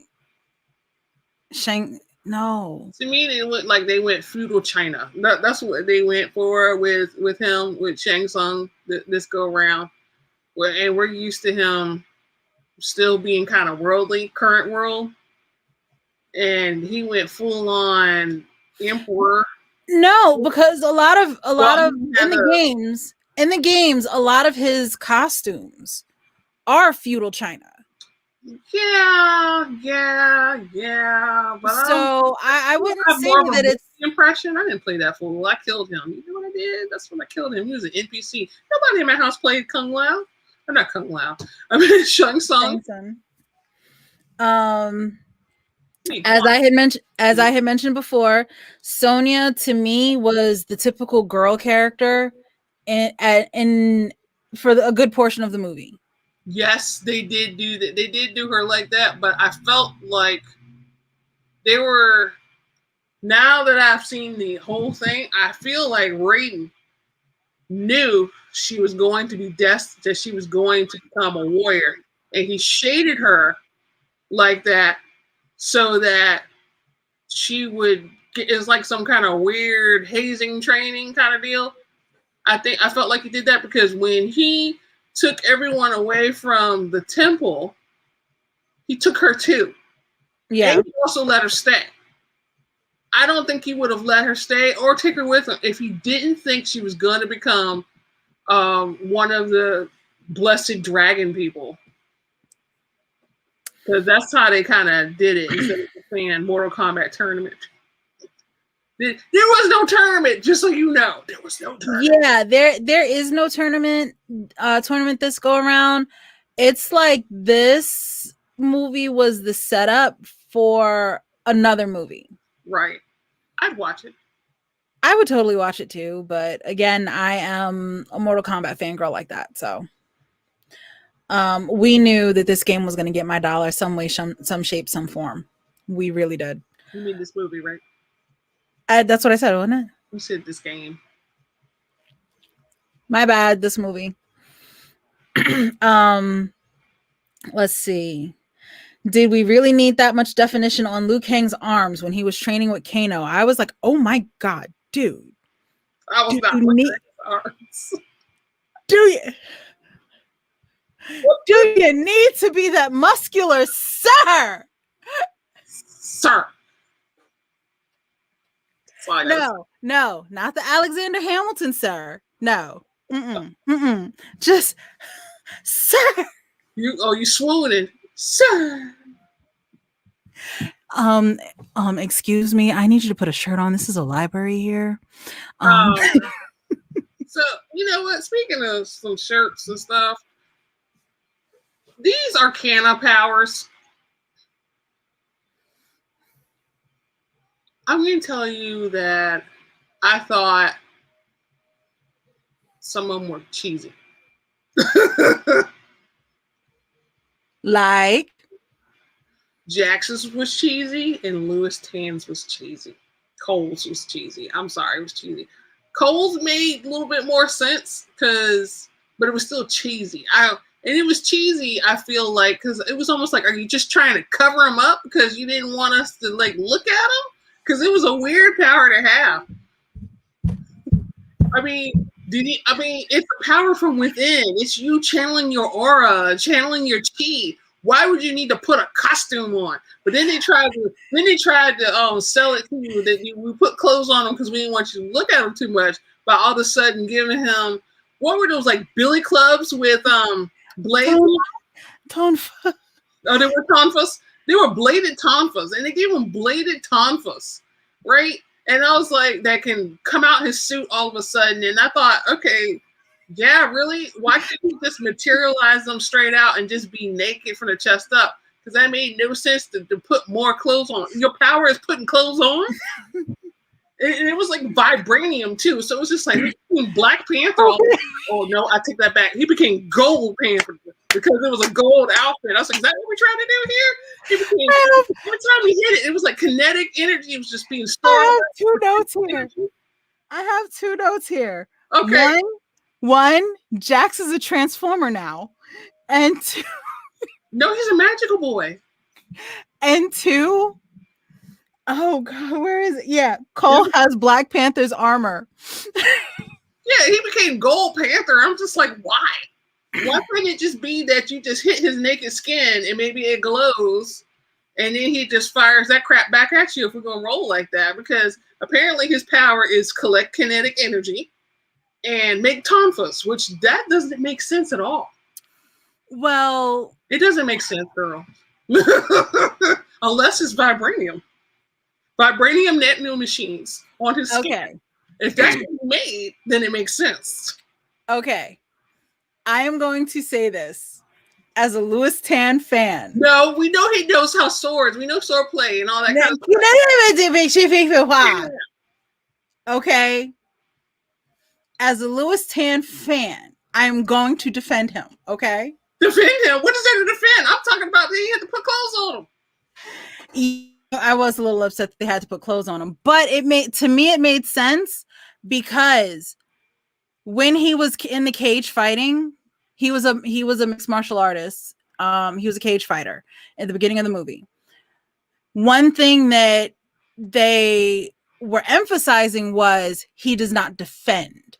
Shang? No. To me, they looked like they went feudal China. That's what they went for with him, with Shang Sun this go around. And we're used to him still being kind of worldly, current world. And he went full on emperor. No, because a lot of in the games, a lot of his costumes are feudal China. Yeah. But so I wouldn't say that it's impression. I didn't play that fool. I killed him. You know what I did? That's when I killed him. He was an NPC. Nobody in my house played Kung Lao. Or not Kung Lao. I mean Shang Sun. As I had mentioned before, Sonya to me was the typical girl character in for a good portion of the movie. Yes, they did do that. They did do her like that, but I felt like they were. Now that I've seen the whole thing, I feel like Raiden knew she was going to be destined, that she was going to become a warrior, and he shaded her like that so that she would get. It's like some kind of weird hazing training kind of deal. I felt like he did that because when he took everyone away from the temple, he took her too. Yeah. And he also let her stay. I don't think he would have let her stay or take her with him if he didn't think she was going to become one of the blessed dragon people. Because that's how they kind of did it instead of playing Mortal Kombat tournament. There was no tournament, just so you know. There was no tournament. Yeah, there is no tournament this go around. It's like this movie was the setup for another movie. Right. I'd watch it. I would totally watch it too, but again, I am a Mortal Kombat fangirl like that, so we knew that this game was going to get my dollar some way, some shape, some form. We really did. You mean this movie, right? That's what I said, wasn't it? You said this game. My bad, this movie. Let's see. Did we really need that much definition on Liu Kang's arms when he was training with Kano? I was like, oh my God, dude. I was not looking at his arms. Do you need to be that muscular, sir? Sir. No, not the Alexander Hamilton, sir. No. Just, sir. You swooning, sir. Excuse me. I need you to put a shirt on. This is a library here. So, you know what? Speaking of some shirts and stuff, these are Kano powers. I'm going to tell you that I thought some of them were cheesy. Like Jax's was cheesy and Lewis Tan's was cheesy. Cole's was cheesy. I'm sorry, it was cheesy. Cole's made a little bit more sense but it was still cheesy. And it was cheesy, I feel like, because it was almost like, are you just trying to cover him up because you didn't want us to like look at him? Because it was a weird power to have. I mean, it's a power from within. It's you channeling your aura, channeling your chi. Why would you need to put a costume on? But then they tried to sell it to you that we put clothes on him because we didn't want you to look at him too much. By all of a sudden giving him, what were those, like billy clubs with blades? Tonfa. Oh, they were tonfas. They were bladed tonfas, and they gave him bladed tonfas, right? And I was like, that can come out his suit all of a sudden. And I thought, okay, yeah, really? Why can't you just materialize them straight out and just be naked from the chest up? Because that made no sense to put more clothes on. Your power is putting clothes on. It was like vibranium too. So it was just like Black Panther. Oh no, I take that back. He became Gold Panther because it was a gold outfit. I was like, is that what we're trying to do here? Every time we hit it, it was like kinetic energy. It was just being stored. I have two notes here. Okay. One, Jax is a transformer now. And two, no, he's a magical boy. And two, oh God, where is it? Yeah, Cole has Black Panther's armor. Yeah, he became Gold Panther. I'm just like, why? Why couldn't it just be that you just hit his naked skin and maybe it glows and then he just fires that crap back at you if we're going to roll like that? Because apparently his power is collect kinetic energy and make tonfas, which that doesn't make sense at all. Well, it doesn't make sense, girl. Unless it's vibranium. Vibranium nano machines on his skin. Okay. If that's what he made, then it makes sense. Okay. I am going to say this as a Lewis Tan fan. No, we know he knows how swords. We know sword play and all that kind of stuff. Okay. As a Lewis Tan fan, I'm going to defend him. Okay. Defend him? What is there to defend? I'm talking about he had to put clothes on him. I was a little upset that they had to put clothes on him, but it made sense because when he was in the cage fighting, he was a mixed martial artist. He was a cage fighter at the beginning of the movie. One thing that they were emphasizing was he does not defend.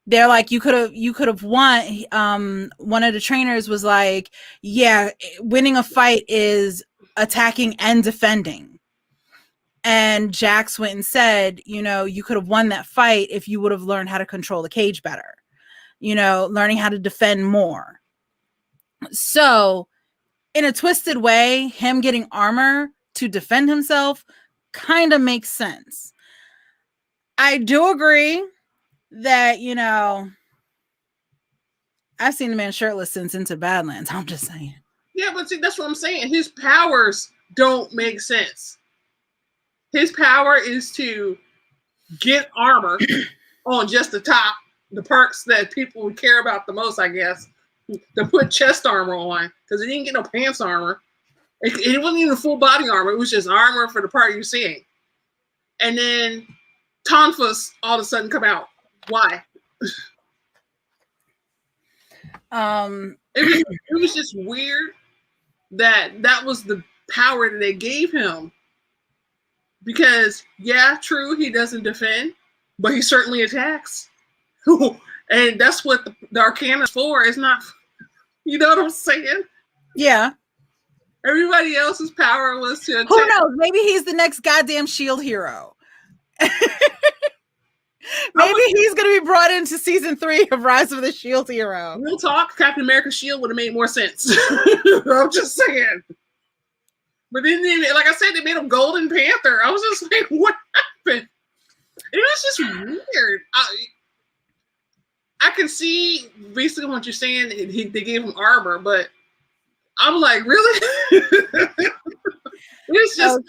They're like, you could have won. One of the trainers was like, yeah, winning a fight is attacking and defending. And Jax went and said, you could have won that fight if you would have learned how to control the cage better, learning how to defend more. So in a twisted way, him getting armor to defend himself kind of makes sense. I do agree that, I've seen the man shirtless since Into Badlands. I'm just saying. Yeah, but see, that's what I'm saying. His powers don't make sense. His power is to get armor on just the top, the parts that people would care about the most, I guess, to put chest armor on, because he didn't get no pants armor. It wasn't even full body armor. It was just armor for the part you're seeing. And then tonfas all of a sudden come out. Why? It was just weird that was the power that they gave him. Because, yeah, true, he doesn't defend, but he certainly attacks. And that's what the Arcana is for. It's not, you know what I'm saying? Yeah. Everybody else's power was to attack. Who knows? Maybe he's the next goddamn shield hero. Maybe he's going to be brought into season 3 of Rise of the Shield Hero. Real talk, Captain America's shield would have made more sense. I'm just saying. But then, like I said, they made him Golden Panther. I was just like, what happened? It was just weird. I can see basically what you're saying. They gave him armor, but I'm like, really? It's just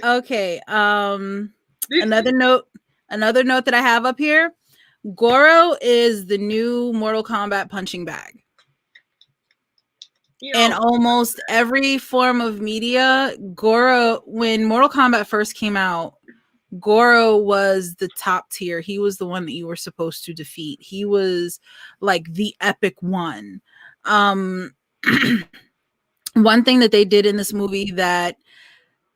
okay. Another note that I have up here. Goro is the new Mortal Kombat punching bag. In almost every form of media, Goro, when Mortal Kombat first came out, Goro was the top tier. He was the one that you were supposed to defeat. He was like the epic one. One thing that they did in this movie that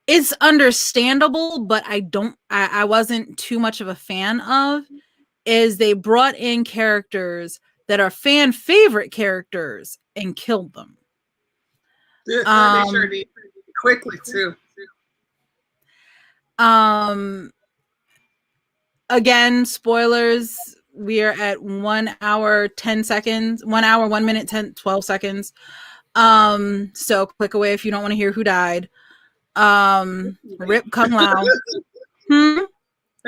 is understandable, but I wasn't too much of a fan of, is they brought in characters that are fan favorite characters and killed them. They sure did quickly too. Again, spoilers. We are at 1 hour 10 seconds. 1 hour 1 minute 12 seconds. So click away if you don't want to hear who died. Rip Kung Lao.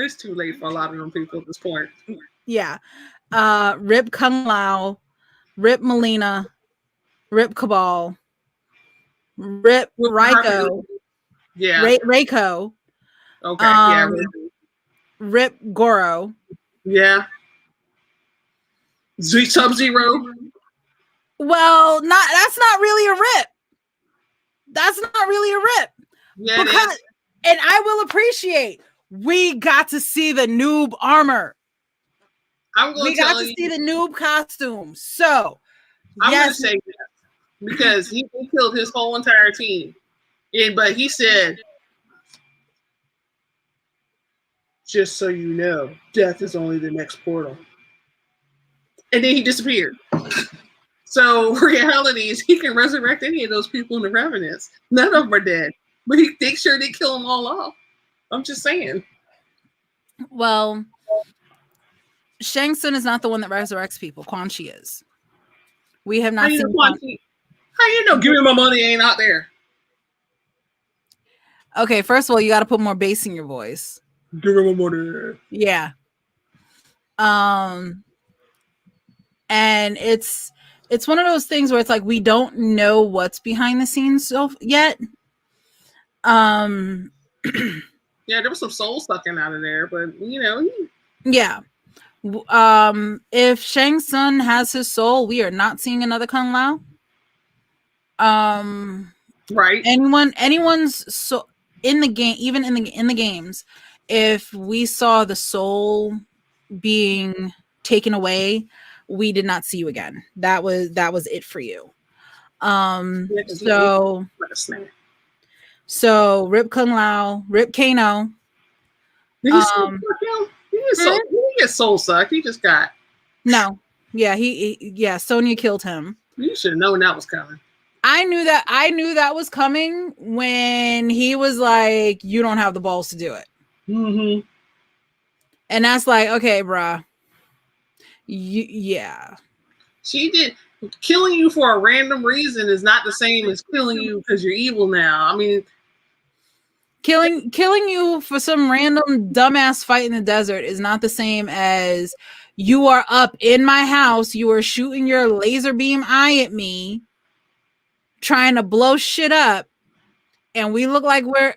It's too late for a lot of them people at this point. Yeah. Rip Kung Lao, Rip Molina, Rip Cabal, Rip Raiko. Yeah. Reiko. Okay. Yeah. Rip Goro. Yeah. Sub-Zero. Well, that's not really a rip. That's not really a rip. Yeah, because, and I will appreciate we got to see the noob armor. We got to see the noob costume. So I'm gonna say that because he killed his whole entire team. But he said, just so you know, death is only the next portal. And then he disappeared. So reality is he can resurrect any of those people in the Revenants. None of them are dead. But he makes sure they kill them all off. I'm just saying. Well, Shang Sun is not the one that resurrects people. Quan Chi is. We have not seen Quan Chi. How you know? Give me my money ain't out there. Okay, first of all, you got to put more bass in your voice. Give me my money. Yeah. And it's one of those things where it's like we don't know what's behind the scenes yet. Yeah, there was some soul sucking out of there, but you know. Yeah. If Shang Sun has his soul, we are not seeing another Kung Lao. Right. Anyone's so in the game, even in the games, if we saw the soul being taken away, we did not see you again. That was it for you. So Rip Kung Lao, Rip Kano. Did he get soul sucked? He just got no. Yeah, Sonya killed him. You should have known that was coming. I knew that was coming when he was like, "You don't have the balls to do it." Mm-hmm. And that's like, okay, bruh. Yeah. She did. Killing you for a random reason is not the same as killing you because you're evil now. I mean, killing you for some random dumbass fight in the desert is not the same as you are up in my house, you are shooting your laser beam eye at me, trying to blow shit up, and we look like we're...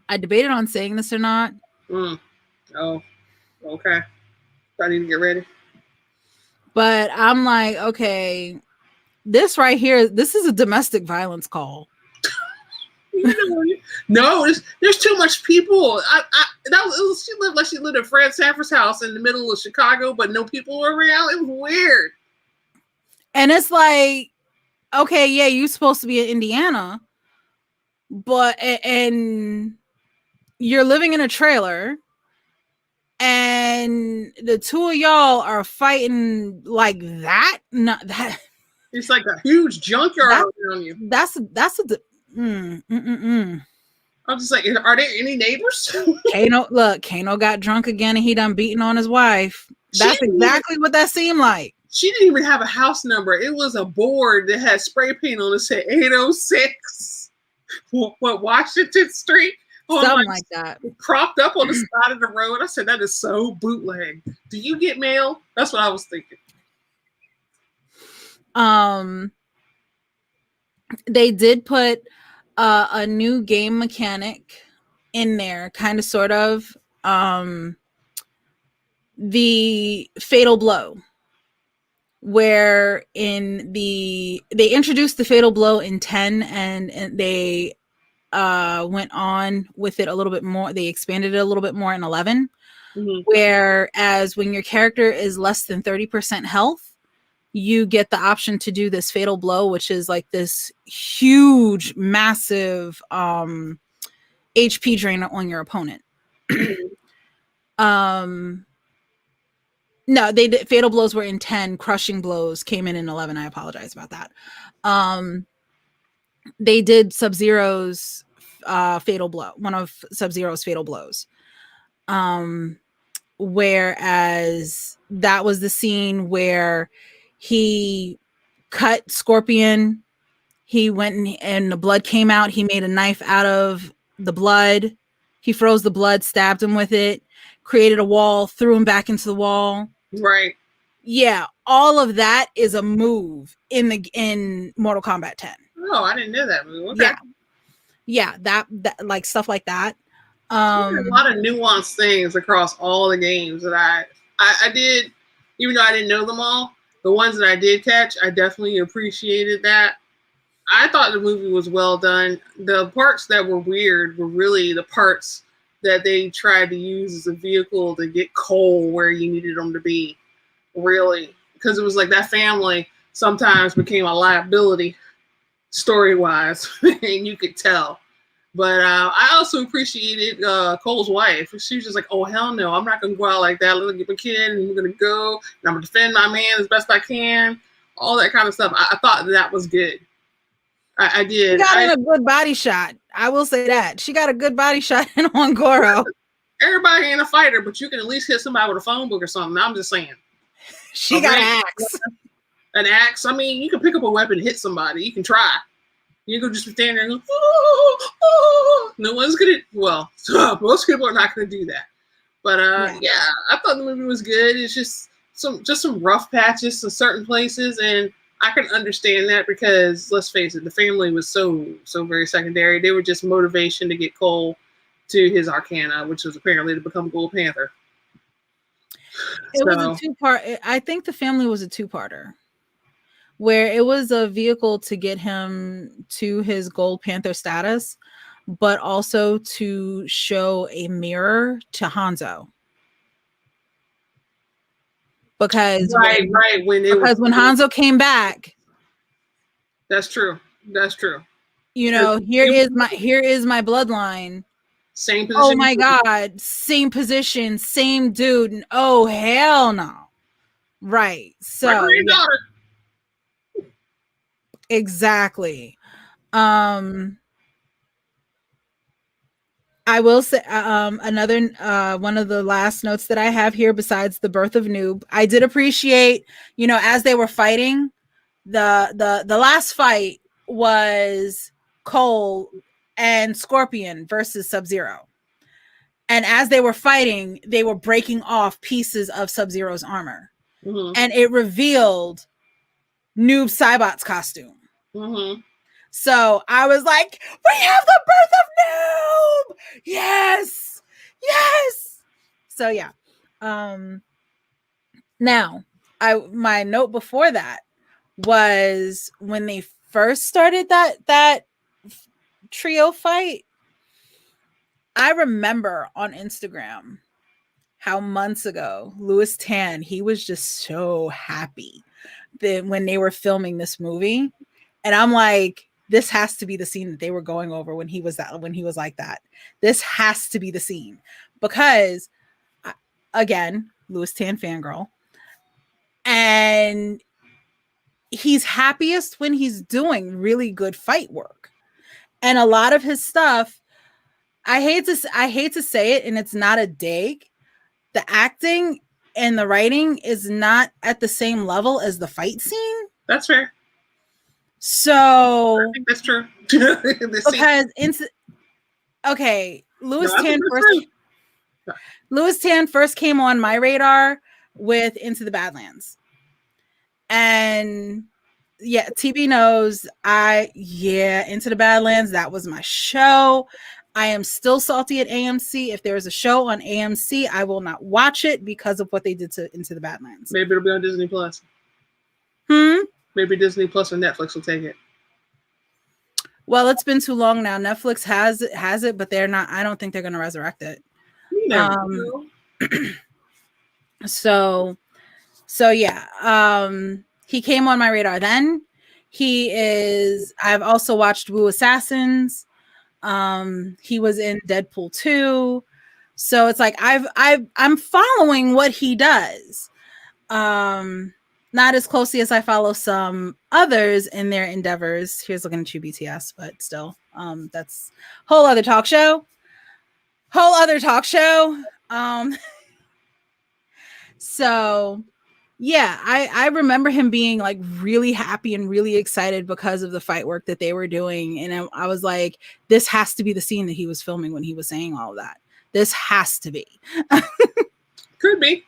I debated on saying this or not. Oh, okay. I need to get ready. But I'm like, okay, this right here, this is a domestic violence call. No, there's too much people. She lived like she lived at Fred Sanford's house in the middle of Chicago, but no people were around. It was weird. And it's like, okay, yeah, you're supposed to be in Indiana, but and you're living in a trailer, and the two of y'all are fighting like that. Not that. It's like a huge junkyard around you. I'm just like, are there any neighbors? Kano got drunk again and he done beating on his wife. That's exactly what that seemed like. she didn't even have a house number. It was a board that had spray paint on it, said 806 Washington Street. Something like that. Propped up on the side of the road. I said, that is so bootleg. Do you get mail? That's what I was thinking. They did put a new game mechanic in there, kind of, sort of. The fatal blow, where they introduced the fatal blow in 10, and they went on with it a little bit more. They expanded it a little bit more in 11, whereas when your character is less than 30% health, you get the option to do this fatal blow, which is like this huge, massive HP drain on your opponent. No, they did. Fatal blows were in 10. Crushing blows came in 11. I apologize about that. They did Sub-Zero's fatal blow, one of Sub-Zero's fatal blows. Whereas that was the scene where he cut Scorpion. He went and the blood came out. He made a knife out of the blood. He froze the blood, stabbed him with it, created a wall, threw him back into the wall. Right. Yeah, all of that is a move in Mortal Kombat 10. Oh, I didn't know that move. Okay. Yeah, that like stuff like that. A lot of nuanced things across all the games that I did, even though I didn't know them all. The ones that I did catch, I definitely appreciated that. I thought the movie was well done. The parts that were weird were really the parts that they tried to use as a vehicle to get Cole where you needed him to be, really. Because it was like that family sometimes became a liability story-wise, and you could tell. But I also appreciated Cole's wife. She was just like, oh, hell no, I'm not going to go out like that. Let me get my kid, and I'm going to go, and I'm going to defend my man as best I can. All that kind of stuff. I thought that was good. I did. She got in a good body shot. I will say that. She got a good body shot in on Goro. Everybody ain't a fighter, but you can at least hit somebody with a phone book or something. I'm just saying. She got an axe. An axe? I mean, you can pick up a weapon and hit somebody. You can try. You can just stand there and go, oh, oh. No one's going to, well, most people are not going to do that. But yeah, I thought the movie was good. It's just some rough patches in certain places, and I can understand that because, let's face it, the family was so very secondary. They were just motivation to get Cole to his Arcana, which was apparently to become Gold Panther. It was a two-part. I think the family was a two-parter, where it was a vehicle to get him to his Gold Panther status, but also to show a mirror to Hanzo. Because when Hanzo came back, that's true. You know, here is my bloodline. Same position. Oh my God, same position, same dude. Oh hell no! Right. So yeah. Exactly. I will say another one of the last notes that I have here, besides the birth of Noob, I did appreciate, you know, as they were fighting, the last fight was Cole and Scorpion versus Sub-Zero. And as they were fighting, they were breaking off pieces of Sub-Zero's armor. Mm-hmm. And it revealed Noob Saibot's costume. Mm-hmm. So I was like, we have the birth of Noob! Yes! Yes! So yeah. Now, my note before that was when they first started that trio fight, I remember on Instagram how months ago, Louis Tan, he was just so happy that when they were filming this movie. And I'm like, this has to be the scene that they were going over when he was like that. This has to be the scene, because again, Louis Tan fangirl, and he's happiest when he's doing really good fight work. And a lot of his stuff, I hate to say it, and it's not a dig, the acting and the writing is not at the same level as the fight scene. That's fair. So I think that's true. because Louis Tan first came on my radar with Into the Badlands. And yeah, TB knows Into the Badlands, that was my show. I am still salty at AMC. If there is a show on AMC, I will not watch it because of what they did to Into the Badlands. Maybe it'll be on Disney Plus. Maybe Disney Plus or Netflix will take it. Well, it's been too long now. Netflix has it, but they're not. I don't think they're going to resurrect it. So yeah. He came on my radar then. I've also watched Wu Assassins. He was in Deadpool 2. So it's like I'm following what he does. Not as closely as I follow some others in their endeavors. Here's looking at you, BTS, but still, that's whole other talk show. So yeah, I remember him being like really happy and really excited because of the fight work that they were doing. And I was like, this has to be the scene that he was filming when he was saying all of that. This has to be. Could be.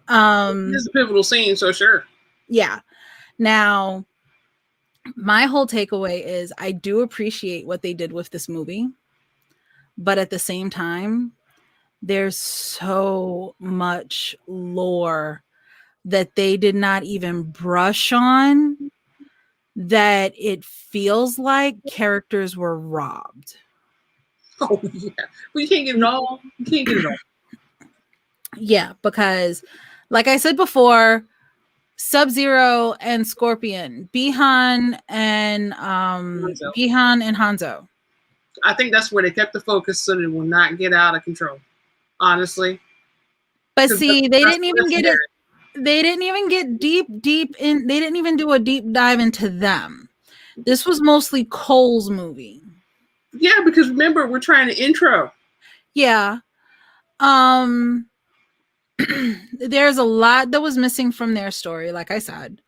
This is a pivotal scene, so sure. Yeah. Now, my whole takeaway is I do appreciate what they did with this movie, but at the same time, there's so much lore that they did not even brush on that it feels like characters were robbed. Oh, yeah. Well, you can't get it all. Yeah, because like I said before, Sub-Zero and Scorpion, Bihan and Hanzo. I think that's where they kept the focus so they will not get out of control. Honestly. But see, they didn't even get it. They didn't even get deep in. They didn't even do a deep dive into them. This was mostly Cole's movie. Yeah, because remember, we're trying to intro. Yeah. There's a lot that was missing from their story, like I said.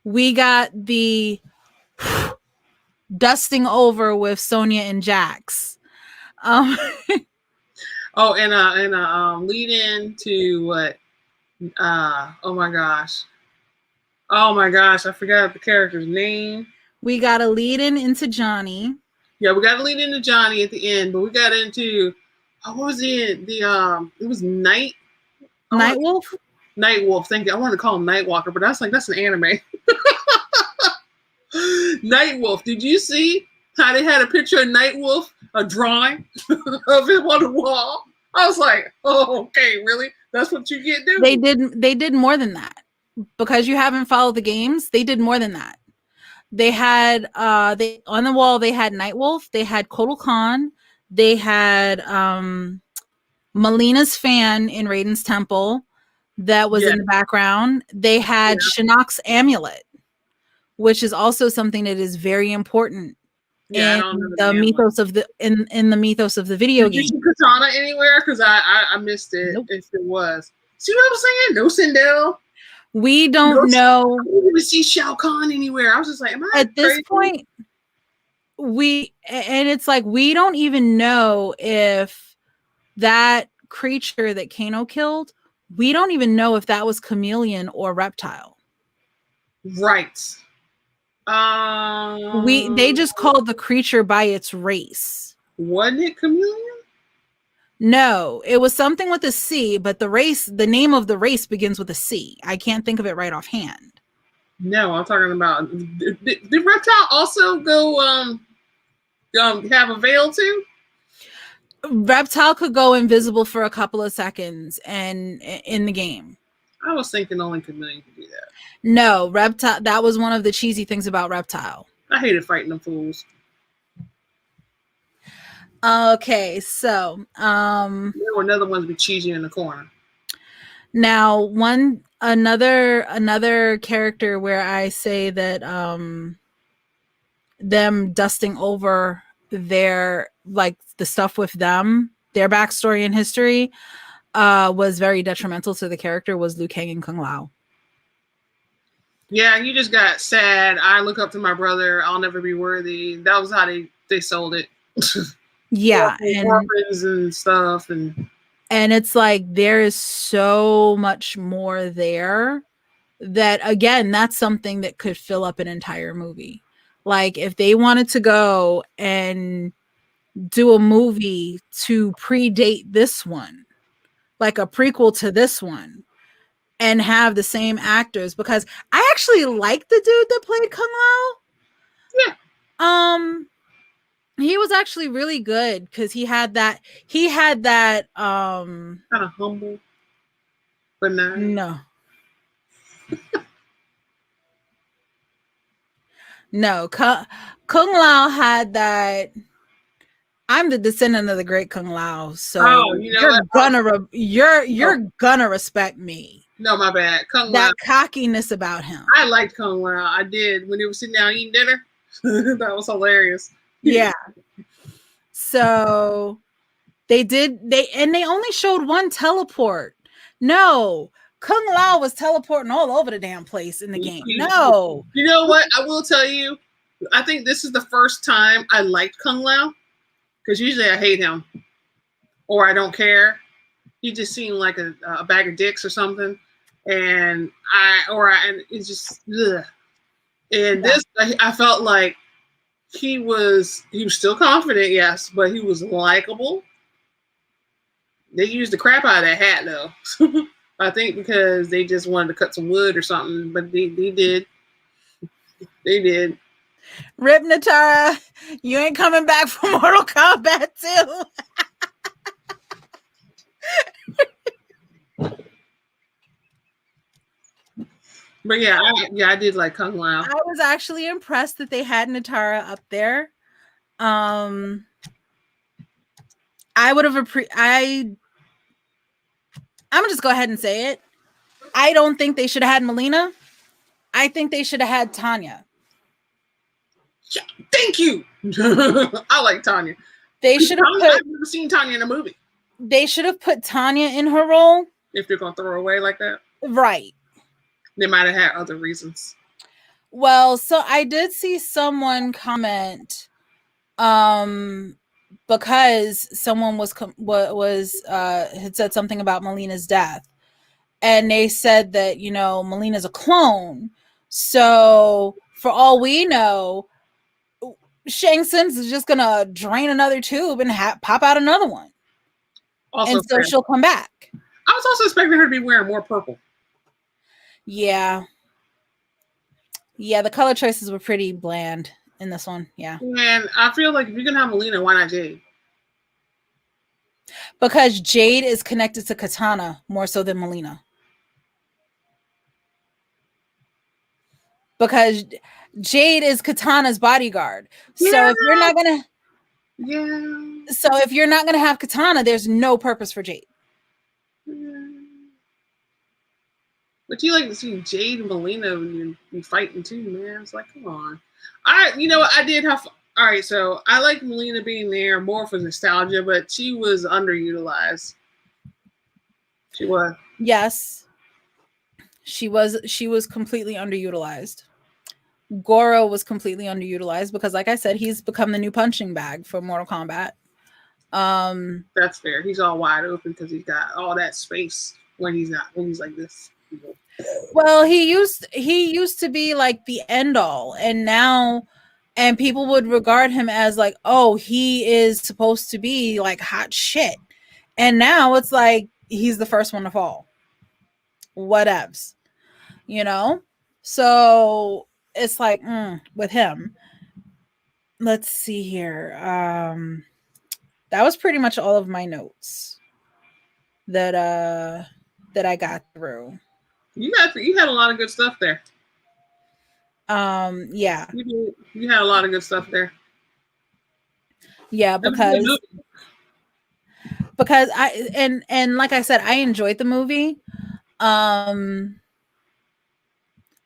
We got the dusting over with Sonya and Jax. Lead in to what? Oh my gosh, I forgot the character's name. We got a lead into Johnny. Yeah, we got a lead into Johnny at the end, but we got into what was it? It was Nightwolf. Nightwolf. Thank you. I wanted to call him Nightwalker, but that's an anime. Nightwolf. Did you see how they had a picture of Nightwolf, a drawing of him on the wall? I was like, oh, okay, really? That's what you get, dude? They did more than that. Because you haven't followed the games, they did more than that. They had on the wall, they had Nightwolf, they had Kotal Khan, they had Molina's fan in Raiden's temple that was in the background. They had Shinnok's amulet, which is also something that is very important in the mythos of the in the mythos of the video game. Did you see Katana anywhere? Because I missed it. Nope. If it was, see what I'm saying? No Sindel. We don't know. I didn't even see Shao Kahn anywhere. I was just like, am I at this point? It's like we don't even know if that creature that Kano killed. We don't even know if that was chameleon or reptile. Right. They just called the creature by its race. Wasn't it chameleon? No, it was something with a C, but the name of the race begins with a C. I can't think of it right offhand. No, I'm talking about did reptile also go have a veil too? Reptile could go invisible for a couple of seconds and in the game. I was thinking only chameleon could do that. No, reptile. That was one of the cheesy things about reptile. I hated fighting them fools. Okay, so there were another ones be cheesy in the corner. Now, another character where I say that them dusting over their like the stuff with them, their backstory and history. was very detrimental to the character was Liu Kang and Kung Lao. Yeah, you just got sad. I look up to my brother. I'll never be worthy. That was how they sold it. Yeah, orphans and stuff, and it's like there is so much more there that, again, that's something that could fill up an entire movie. Like if they wanted to go and do a movie to predate this one, like a prequel to this one, and have the same actors, because I actually like the dude that played Kung yeah, Lao. He was actually really good because he had that kind of humble, but not. No, Kung Lao had that. I'm the descendant of the great Kung Lao, so you're gonna respect me. No, my bad. Kung that Lao. Cockiness about him. I liked Kung Lao. I did when they were sitting down eating dinner. That was hilarious. Yeah. So they only showed one teleport. No, Kung Lao was teleporting all over the damn place in the game. No. You know what? I will tell you, I think this is the first time I liked Kung Lao, because usually I hate him or I don't care. He just seemed like a bag of dicks or something. And it's just, ugh. And this, I felt like he was still confident, yes, but he was likable. They used the crap out of that hat, though. I think because they just wanted to cut some wood or something, but they did. They did. Rip Natara, you ain't coming back for Mortal Kombat 2. But yeah, I did like Kung Lao. I was actually impressed that they had Natara up there. I would have I'm gonna just go ahead and say it. I don't think they should have had Molina. I think they should have had Tanya. Yeah, thank you. I like Tanya. They should have I've never seen Tanya in a movie. They should have put Tanya in her role. If they're gonna throw her away like that. Right. They might have had other reasons. Well, so I did see someone comment because someone had said something about Molina's death, and they said that, you know, Molina's a clone, so for all we know, Shang Sun is just gonna drain another tube and pop out another one, also, and so she'll come back. I was also expecting her to be wearing more purple. Yeah, the color choices were pretty bland in this one. Yeah. And I feel like if you're gonna have Molina, why not Jade? Because Jade is connected to Katana more so than Molina. Because Jade is Katana's bodyguard. Yeah. So if you're not gonna So if you're not gonna have Katana, there's no purpose for Jade. But you like to see Jade and Molina be fighting too, man. It's like, come on. I did have. All right, so I like Molina being there more for nostalgia, but she was underutilized. She was. Yes. She was completely underutilized. Goro was completely underutilized because, like I said, he's become the new punching bag for Mortal Kombat. That's fair. He's all wide open because he's got all that space when he's like this. Well, he used to be like the end all, and people would regard him as like, oh, he is supposed to be like hot shit, and now it's like he's the first one to fall. Whatevs, you know. So it's like with him. Let's see here. That was pretty much all of my notes that I got through. You had a lot of good stuff there. Yeah. You had a lot of good stuff there. Yeah, because I and like I said, I enjoyed the movie.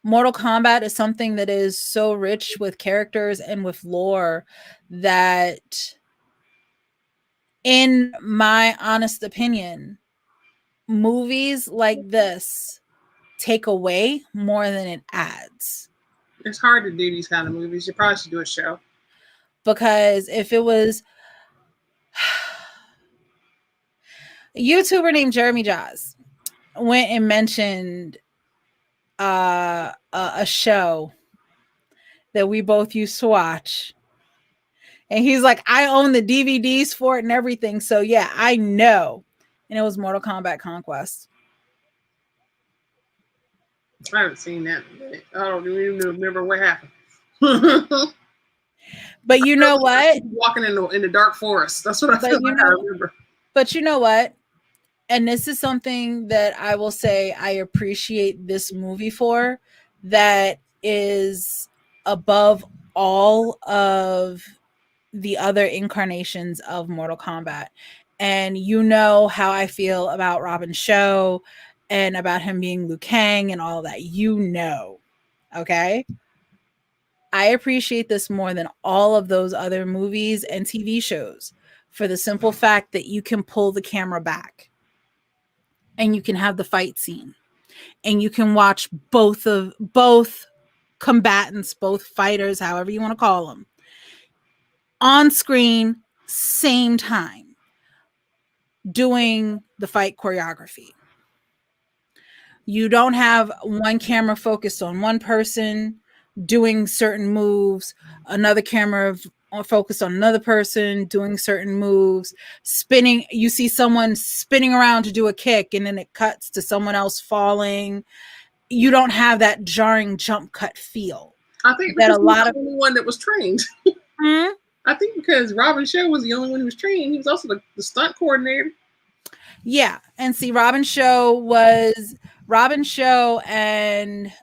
Mortal Kombat is something that is so rich with characters and with lore that, in my honest opinion, movies like this take away more than it adds. It's hard to do these kind of movies. You probably should do a show. Because if it was a YouTuber named Jeremy Jaws went and mentioned a show that we both used to watch, and he's like, I own the DVDs for it and everything, so yeah, I know. And it was Mortal Kombat Conquest. I haven't seen that. I don't even remember what happened. But you know what? Walking in the dark forest. That's what I feel like I remember. But you know what? And this is something that I will say I appreciate this movie for, that is above all of the other incarnations of Mortal Kombat. And you know how I feel about Robin Show and about him being Liu Kang and all that. You know, okay? I appreciate this more than all of those other movies and TV shows for the simple fact that you can pull the camera back and you can have the fight scene and you can watch both combatants, both fighters, however you want to call them, on screen, same time, doing the fight choreography. You don't have one camera focused on one person doing certain moves, another camera focused on another person doing certain moves, spinning. You see someone spinning around to do a kick and then it cuts to someone else falling. You don't have that jarring jump cut feel. I think that a lot of the only one that was trained. I think because Robin Show was the only one who was trained. He was also the stunt coordinator. Yeah, and see, Robin Show and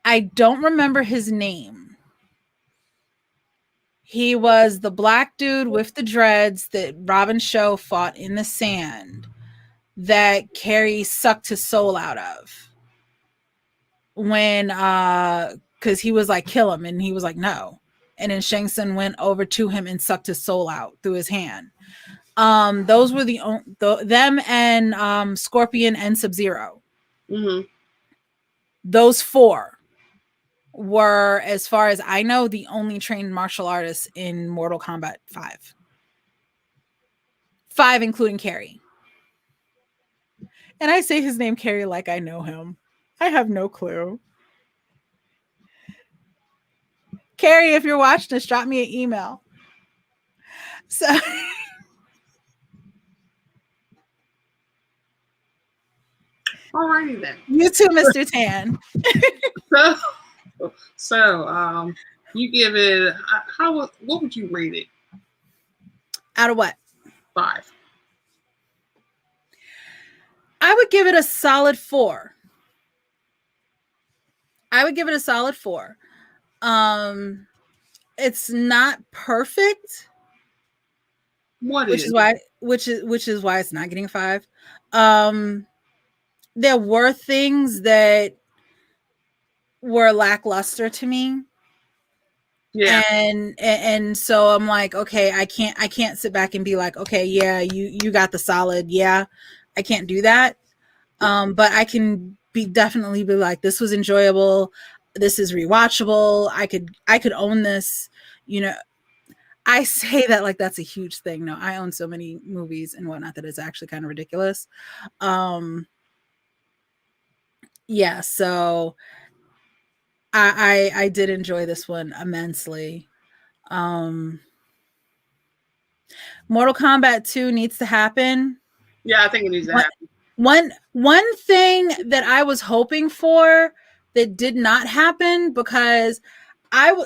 I don't remember his name. He was the black dude with the dreads that Robin Show fought in the sand that Carrie sucked his soul out of. When, because he was like, kill him. And he was like, no. And then Shang Sun went over to him and sucked his soul out through his hand. Those were them and Scorpion and Sub-Zero. Mm-hmm. Those four were, as far as I know, the only trained martial artists in Mortal Kombat 5. 5, including Carrie. And I say his name Carrie like I know him. I have no clue. Carrie, if you're watching this, drop me an email. So alrighty then. You too, Mr. Tan. So you give it what would you rate it? Out of what? 5. I would give it a solid 4. It's not perfect. Which is why it's not getting a 5. There were things that were lackluster to me. Yeah. And so I'm like, okay, I can't sit back and be like, okay, yeah, you got the solid. Yeah. I can't do that. But I can definitely be like, this was enjoyable. This is rewatchable. I could own this, you know. I say that like that's a huge thing. No, I own so many movies and whatnot that it's actually kind of ridiculous. Yeah, so I did enjoy this one immensely. Mortal Kombat 2 needs to happen. Yeah, I think it needs to happen. One thing that I was hoping for that did not happen, because I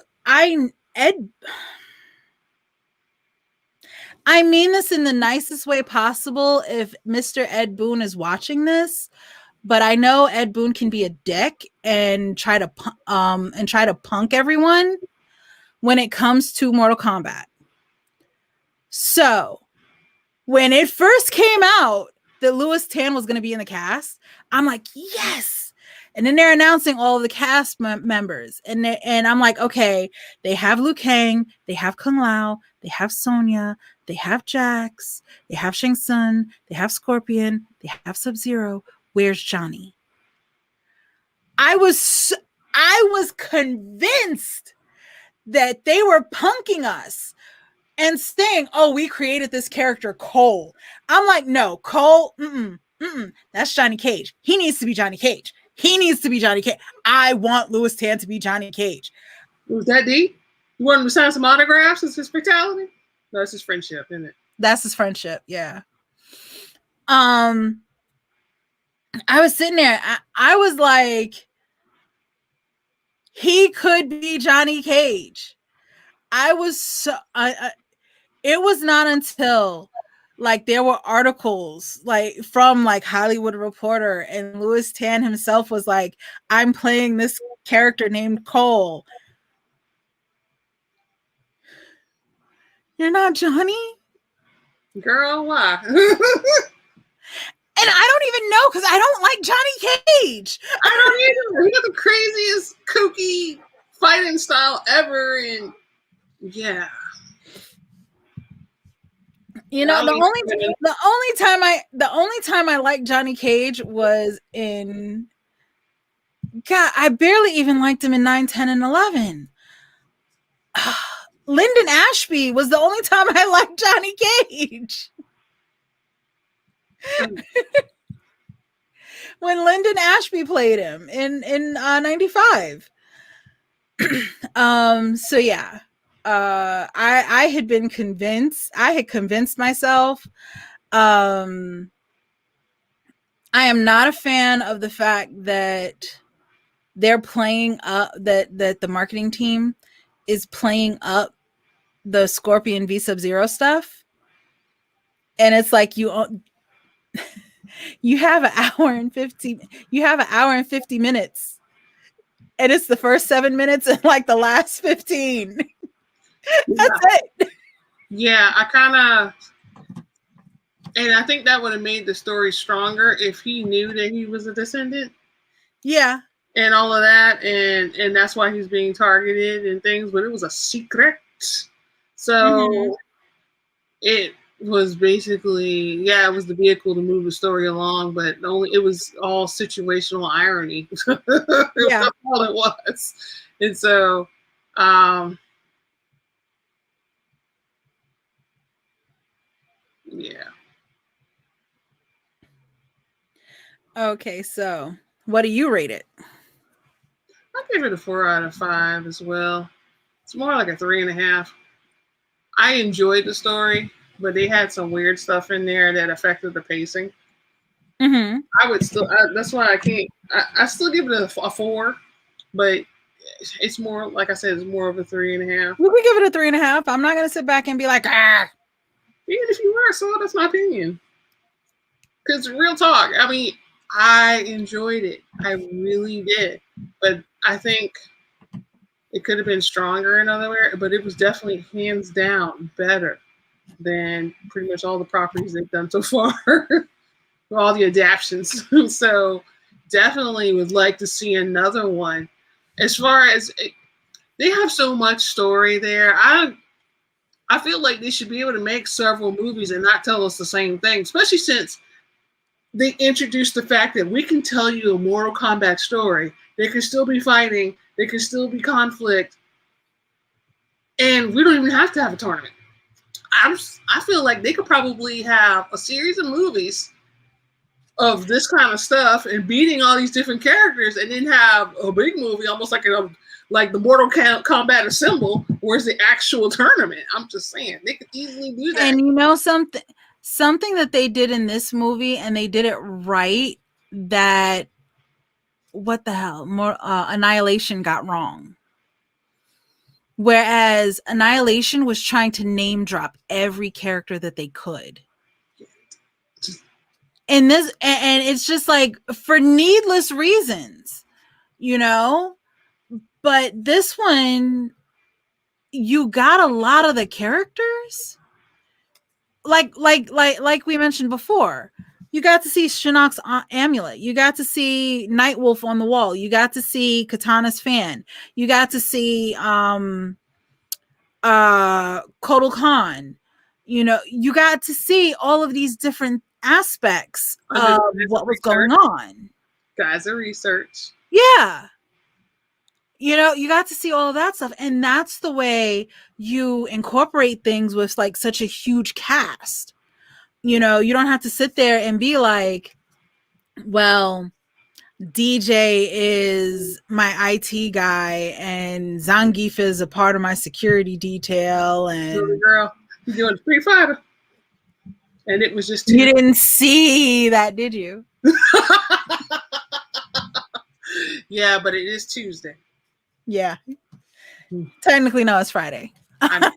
mean this in the nicest way possible if Mr. Ed Boon is watching this, but I know Ed Boon can be a dick and try to punk everyone when it comes to Mortal Kombat. So when it first came out that Louis Tan was going to be in the cast, I'm like, yes. And then they're announcing all of the cast members. And I'm like, okay, they have Liu Kang, they have Kung Lao, they have Sonya, they have Jax, they have Shang Sun, they have Scorpion, they have Sub-Zero. Where's Johnny? I was convinced that they were punking us and saying, oh, we created this character, Cole. I'm like, no, Cole, that's Johnny Cage. He needs to be Johnny Cage. He needs to be Johnny Cage. I want Louis Tan to be Johnny Cage. Was that deep? You want him to sign some autographs as his fatality? No, it's his friendship, isn't it? That's his friendship, yeah. I was sitting there. I was like, he could be Johnny Cage. I was so... it was not until like there were articles like from like Hollywood Reporter, and Louis Tan himself was like, I'm playing this character named Cole. You're not Johnny? Girl, why? And I don't even know, because I don't like Johnny Cage. I don't either. He got the craziest kooky fighting style ever, and yeah. You know, the only time I liked Johnny Cage was in... God, I barely even liked him in 9, 10, and 11. Lyndon Ashby was the only time I liked Johnny Cage. When Lyndon Ashby played him in 95. So yeah. I had been convinced. I had convinced myself. I am not a fan of the fact that they're playing up that the marketing team is playing up the Scorpion v Sub-Zero stuff, and it's like you have an hour and 50 minutes, and it's the first 7 minutes and like the last 15. That's it. Yeah, I think that would have made the story stronger if he knew that he was a descendant. Yeah. And all of that, and that's why he's being targeted and things, but it was a secret. So it was basically, it was the vehicle to move the story along, but it was all situational irony. Yeah. That's all it was. And so, yeah. Okay, so what do you rate it? I give it a 4 out of 5 as well. It's more like a 3.5. I enjoyed the story, but they had some weird stuff in there that affected the pacing. Mm-hmm. I would still, that's why I can't, I still give it a 4, but it's more, like I said, it's more of a 3.5. We give it a 3.5. I'm not going to sit back and be like, ah. Even if you were, so that's my opinion. Because real talk, I mean, I enjoyed it. I really did. But I think it could have been stronger in other areas, but it was definitely hands down better than pretty much all the properties they've done so far. All the adaptions. So definitely would like to see another one. As far as they have so much story there, I feel like they should be able to make several movies and not tell us the same thing, especially since they introduced the fact that we can tell you a Mortal Kombat story. There can still be fighting. There can still be conflict. And we don't even have to have a tournament. I feel like they could probably have a series of movies of this kind of stuff and beating all these different characters, and then have a big movie almost like the Mortal Kombat Assemble, where it's the actual tournament. I'm just saying they could easily do that. And you know something that they did in this movie, and they did it right, that what the hell, Annihilation got wrong. Whereas Annihilation was trying to name drop every character that they could. And it's just like for needless reasons, you know? But this one, you got a lot of the characters. Like we mentioned before, You got to see Shinnok's amulet. You got to see Nightwolf on the wall. You got to see Katana's fan. You got to see Kotal Khan. You know, you got to see all of these different aspects of what was going on. Guys, are research. Yeah. You know, you got to see all of that stuff. And that's the way you incorporate things with like such a huge cast. You know, you don't have to sit there and be like, well, DJ is my IT guy and Zangief is a part of my security detail. And girl, you're doing Street Fighter. And it was just you didn't see that, did you? Yeah, but it is Tuesday. Yeah. Technically, no, it's Friday. I know.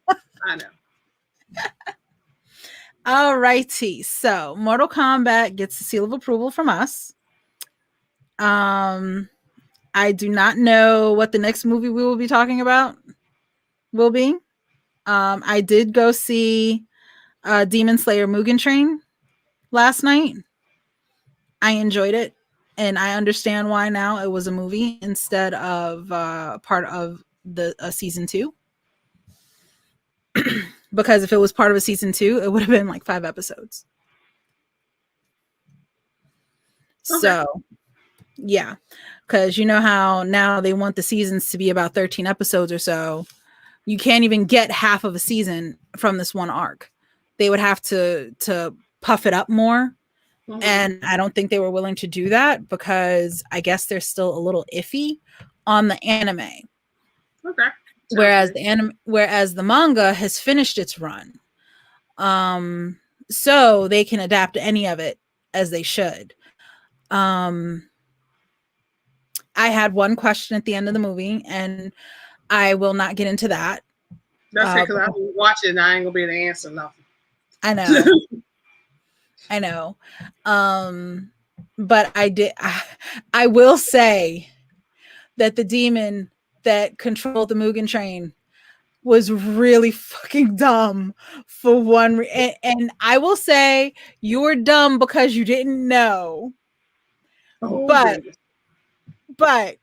All righty. So Mortal Kombat gets the seal of approval from us. I do not know what the next movie we will be talking about will be. I did go see Demon Slayer Mugen Train last night. I enjoyed it, and I understand why now it was a movie instead of part of the season 2. Because if it was part of a season 2, it would have been like 5 episodes. Okay. So, yeah. Because you know how now they want the seasons to be about 13 episodes or so. You can't even get half of a season from this one arc. They would have to puff it up more. Mm-hmm. And I don't think they were willing to do that because I guess they're still a little iffy on the anime. Okay. Whereas the manga has finished its run. So they can adapt any of it as they should. I had one question at the end of the movie, and I will not get into that. That's because I've been watching and I ain't gonna be able to answer nothing. I know. I know. But I will say that the demon that controlled the Mugen Train was really fucking dumb for one and I will say you were dumb because you didn't know. Oh, but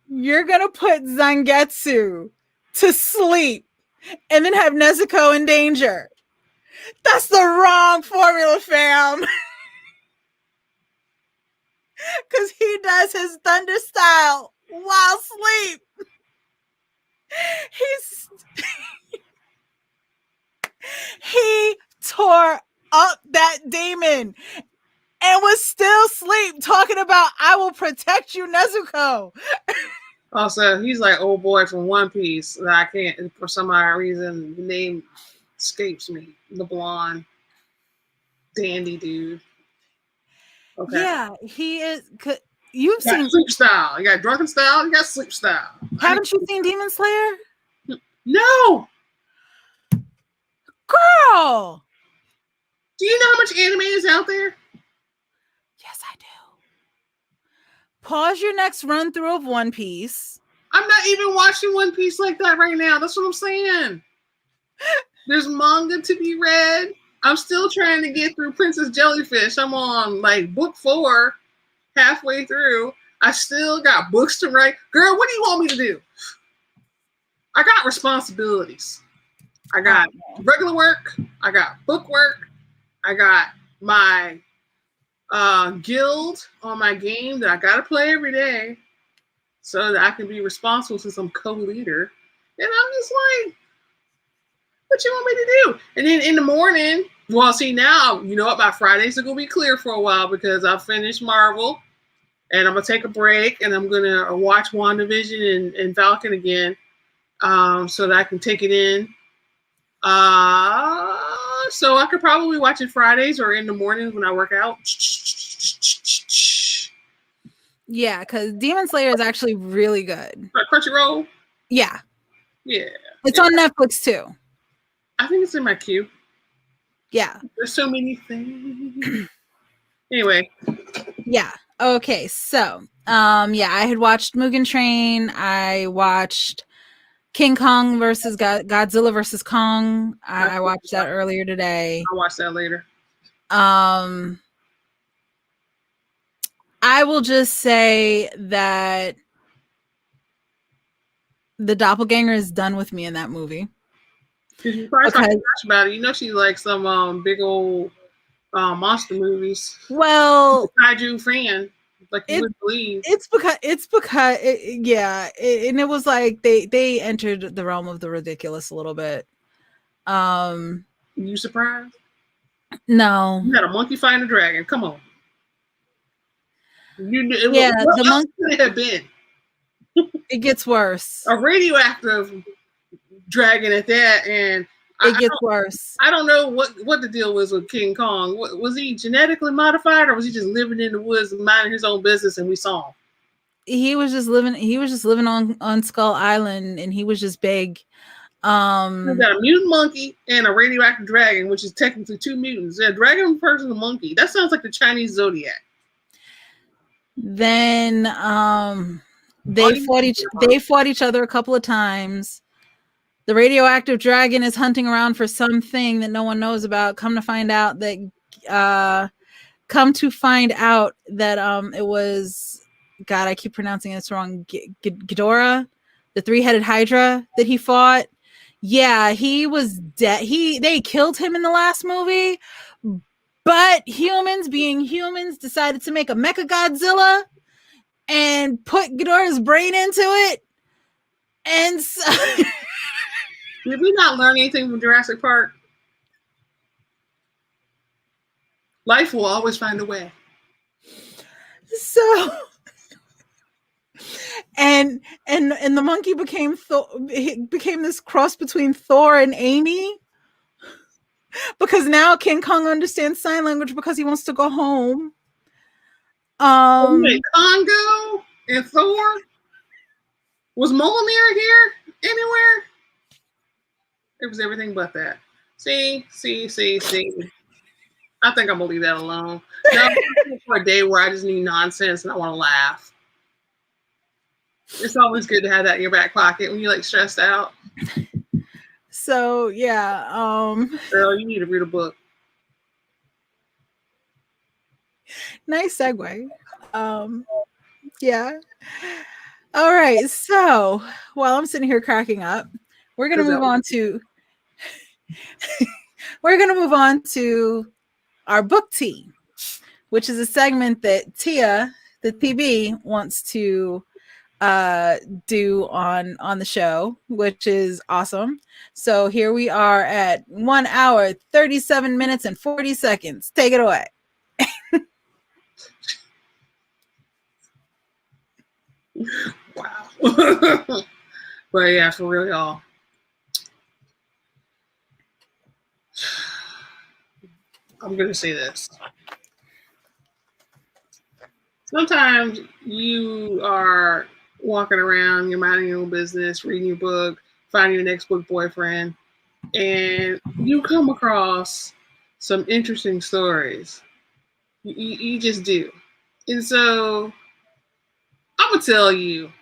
you're gonna put Zangetsu to sleep and then have Nezuko in danger. That's the wrong formula, fam. Because he does his thunder style while asleep. He tore up that demon and was still asleep talking about, I will protect you, Nezuko. Also, he's like old boy from One Piece. I can't, for some odd reason, the name escapes me. The blonde, dandy dude. Okay. Yeah, he is. You've seen sleep style. You got drunken style. You got sleep style. Haven't you seen Demon Slayer? No. Girl, do you know how much anime is out there? Yes, I do. Pause your next run through of One Piece. I'm not even watching One Piece like that right now. That's what I'm saying. There's manga to be read. I'm still trying to get through Princess Jellyfish. I'm on like book 4, halfway through. I still got books to write. Girl, what do you want me to do? I got responsibilities. I got regular work. I got book work. I got my guild on my game that I got to play every day so that I can be responsible since I'm co-leader. And I'm just like, what you want me to do? And then in the morning, well, see now, you know what? My Fridays are going to be clear for a while because I've finished Marvel and I'm going to take a break and I'm going to watch WandaVision and Falcon again so that I can take it in. So I could probably watch it Fridays or in the mornings when I work out. Yeah, because Demon Slayer is actually really good. Crunchyroll? Yeah. Yeah. It's on Netflix too. I think it's in my queue. Yeah. There's so many things. Anyway. Yeah. Okay. So, yeah, I had watched Mugen Train. I watched King Kong versus Godzilla versus Kong. I watched that earlier today. I'll watch that later. I will just say that the doppelganger is done with me in that movie. Because you probably talking about it. You know she likes some big old monster movies. Well, kaiju fan, like you would believe. It's because and it was like they entered the realm of the ridiculous a little bit. You surprised? No. You had a monkey fighting a dragon. Come on. The monkey could it have been? It gets worse. A radioactive dragon at that, and it gets worse. I don't know what the deal was with King Kong. Was he genetically modified, or was he just living in the woods and minding his own business, and we saw him? He was just living on Skull Island, and he was just big. We got a mutant monkey and a radioactive dragon, which is technically two mutants. A dragon versus a monkey. That sounds like the Chinese zodiac. Then they fought each other a couple of times. The radioactive dragon is hunting around for something that no one knows about. Come to find out that it was, God, I keep pronouncing this wrong, Ghidorah, the three-headed Hydra that he fought. Yeah, he was dead. They killed him in the last movie, but humans, being humans, decided to make a Mecha Godzilla and put Ghidorah's brain into it. And so did we not learn anything from Jurassic Park? Life will always find a way. So and the monkey became this cross between Thor and Amy, because now King Kong understands sign language because he wants to go home. Congo and Thor? Was Molina here anywhere? It was everything but that. See. I think I'm gonna leave that alone. Now, for a day where I just need nonsense and I want to laugh. It's always good to have that in your back pocket when you're like stressed out. So yeah, girl, you need to read a book. Nice segue. Yeah. All right. So while I'm sitting here cracking up, we're gonna move on to our book tea, which is a segment that Tia, the PB, wants to do on the show, which is awesome. So here we are at 1 hour, 37 minutes, and 40 seconds. Take it away. Wow. But yeah, for real, y'all. I'm going to say this. Sometimes you are walking around, you're minding your own business, reading your book, finding your next book boyfriend, and you come across some interesting stories. You just do. And so I'm going to tell you.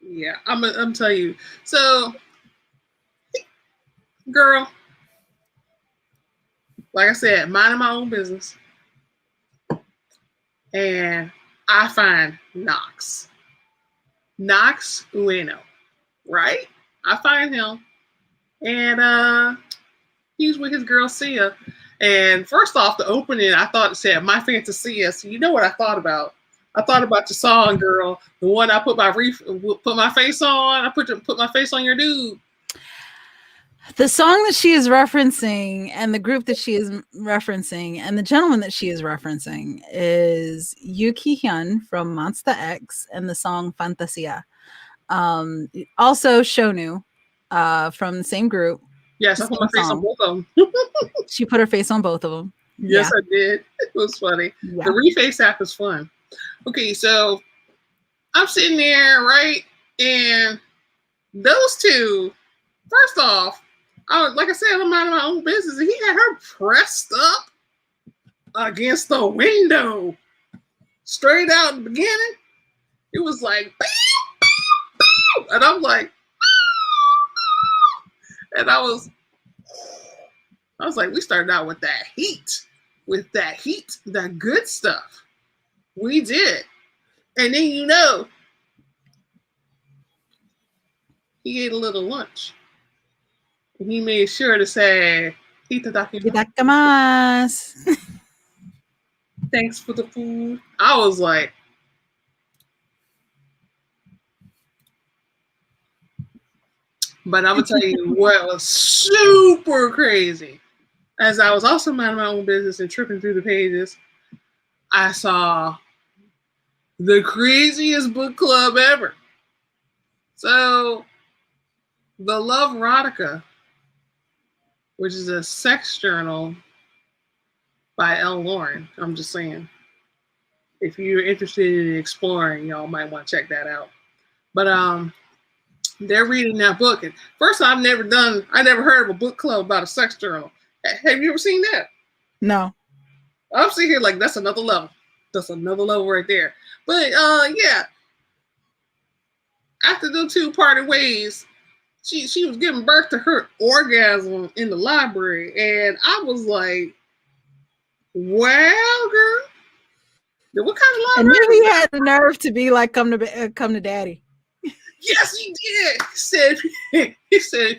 Yeah, I'm going to tell you. So, girl, like I said, minding my own business. And I find Knox Ueno, right? I find him. And he's with his girl Sia. And first off, the opening, I thought it said My Fantasia. So you know what I thought about? I thought about the song, girl. The one I put my face on. I put my face on your dude. The song that she is referencing, and the group that she is referencing, and the gentleman that she is referencing is Yuki Hyun from Monsta X, and the song Fantasia. Also Shonu from the same group. Yes, I put my face on both of them. She put her face on both of them. Yes, yeah. I did. It was funny. Yeah. The Reface app is fun. Okay, so I'm sitting there, right? And those two, first off, like I said, I'm minding my own business. And he had her pressed up against the window. Straight out in the beginning. It was like, and I'm like, and I was, I was like, we started out with that heat, that good stuff. We did. And then, he ate a little lunch. And he made sure to say, Itadakimasu. Thanks for the food. I was like, but I'm going to tell you what was super crazy. As I was also minding my own business and tripping through the pages, I saw the craziest book club ever. So, The Love Erotica, which is a sex journal by L. Lauren. I'm just saying. If you're interested in exploring, y'all might want to check that out. But they're reading that book. And first, I never heard of a book club about a sex journal. Have you ever seen that? No. I'm sitting here like, that's another level. That's another level right there. But yeah, after the two parted ways, she was giving birth to her orgasm in the library, and I was like, well, girl, what kind of library? And then he had the nerve to be like, come to daddy. Yes, he did. He said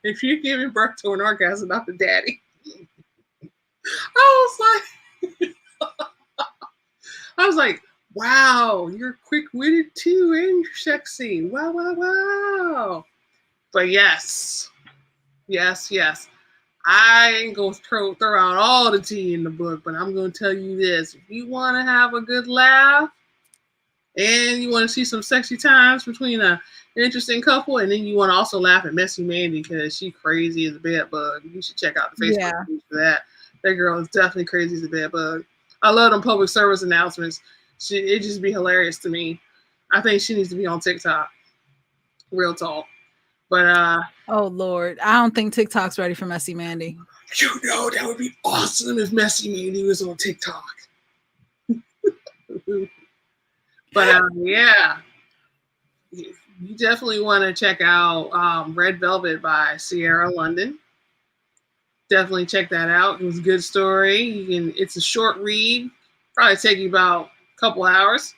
if you're giving birth to an orgasm, not the daddy. I was like, wow, you're quick-witted too, and you're sexy. Wow. But yes. I ain't gonna throw out all the tea in the book, but I'm gonna tell you this: if you want to have a good laugh and you want to see some sexy times between an interesting couple, and then you want to also laugh at Messy Mandy because she crazy as a bed bug, you should check out the Facebook page for that. That girl is definitely crazy as a bed bug. I love them public service announcements. It just be hilarious to me. I think she needs to be on TikTok. Real talk. But oh Lord, I don't think TikTok's ready for Messy Mandy. That would be awesome if Messy Mandy was on TikTok. But yeah, you definitely want to check out Red Velvet by Sierra London. Definitely check that out. It was a good story. It's a short read. Probably take you about a couple hours.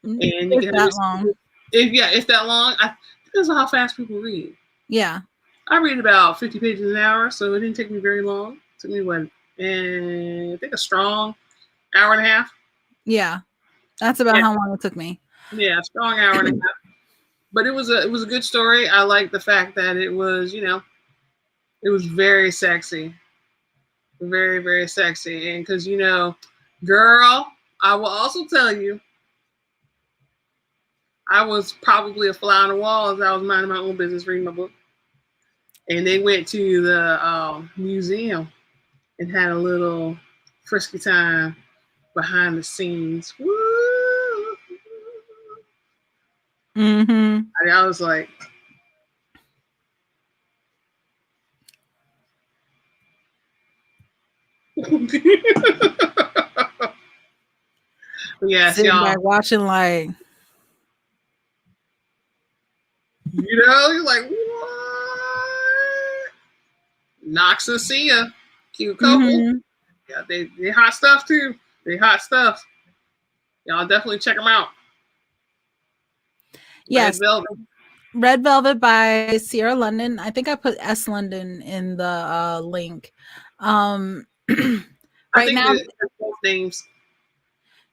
And you can have long. If that long. Depends on how fast people read. Yeah. I read about 50 pages an hour, so it didn't take me very long. It took me I think a strong hour and a half. Yeah. That's about how long it took me. Yeah, a strong hour and a half. But it was a good story. I like the fact that it was, it was very sexy. Very, very sexy. And because, girl, I will also tell you, I was probably a fly on the wall as I was minding my own business reading my book. And they went to the museum and had a little frisky time behind the scenes. Woo! Mm-hmm. I was like, yes, sitting y'all. back watching like, you're like, what? Knox and Sia, cute couple. Mm-hmm. Yeah, they hot stuff too. They hot stuff. Y'all definitely check them out. Yes. Red Velvet by Sierra London. I think I put S London in the link. Right now, both names.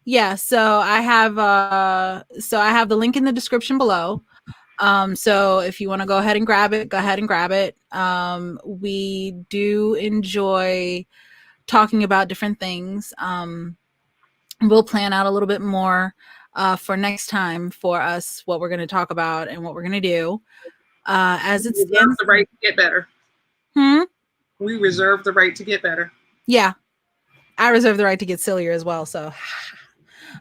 Yeah, so I have the link in the description below. So if you want to go ahead and grab it, go ahead and grab it. We do enjoy talking about different things. We'll plan out a little bit more for next time for us, what we're going to talk about and what we're going to do. As it stands, the right to get better. We reserve the right to get better. Yeah, I reserve the right to get sillier as well. So,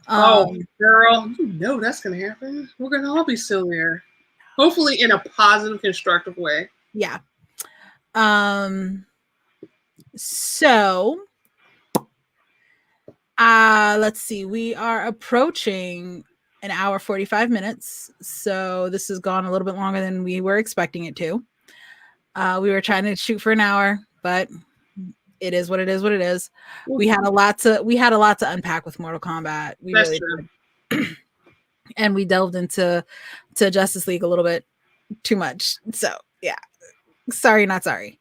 oh, girl, that's gonna happen. We're gonna all be sillier, hopefully in a positive, constructive way. Yeah. So, let's see. We are approaching an hour 45 minutes. So this has gone a little bit longer than we were expecting it to. We were trying to shoot for an hour, but it is what it is. What it is. We had a lot to unpack with Mortal Kombat. We That's really true. did. And we delved into Justice League a little bit too much. So yeah, sorry, not sorry.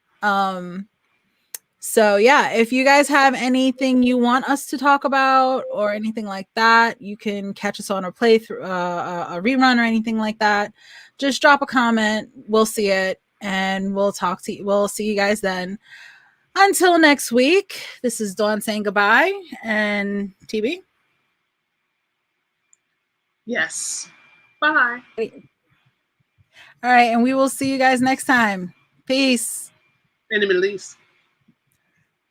So yeah, if you guys have anything you want us to talk about or anything like that, you can catch us on a playthrough, a rerun or anything like that. Just drop a comment. We'll see it, and we'll talk to you. We'll see you guys then. Until next week, this is Dawn saying goodbye, and TB. Yes. Bye. All right, and we will see you guys next time. Peace. In the Middle East.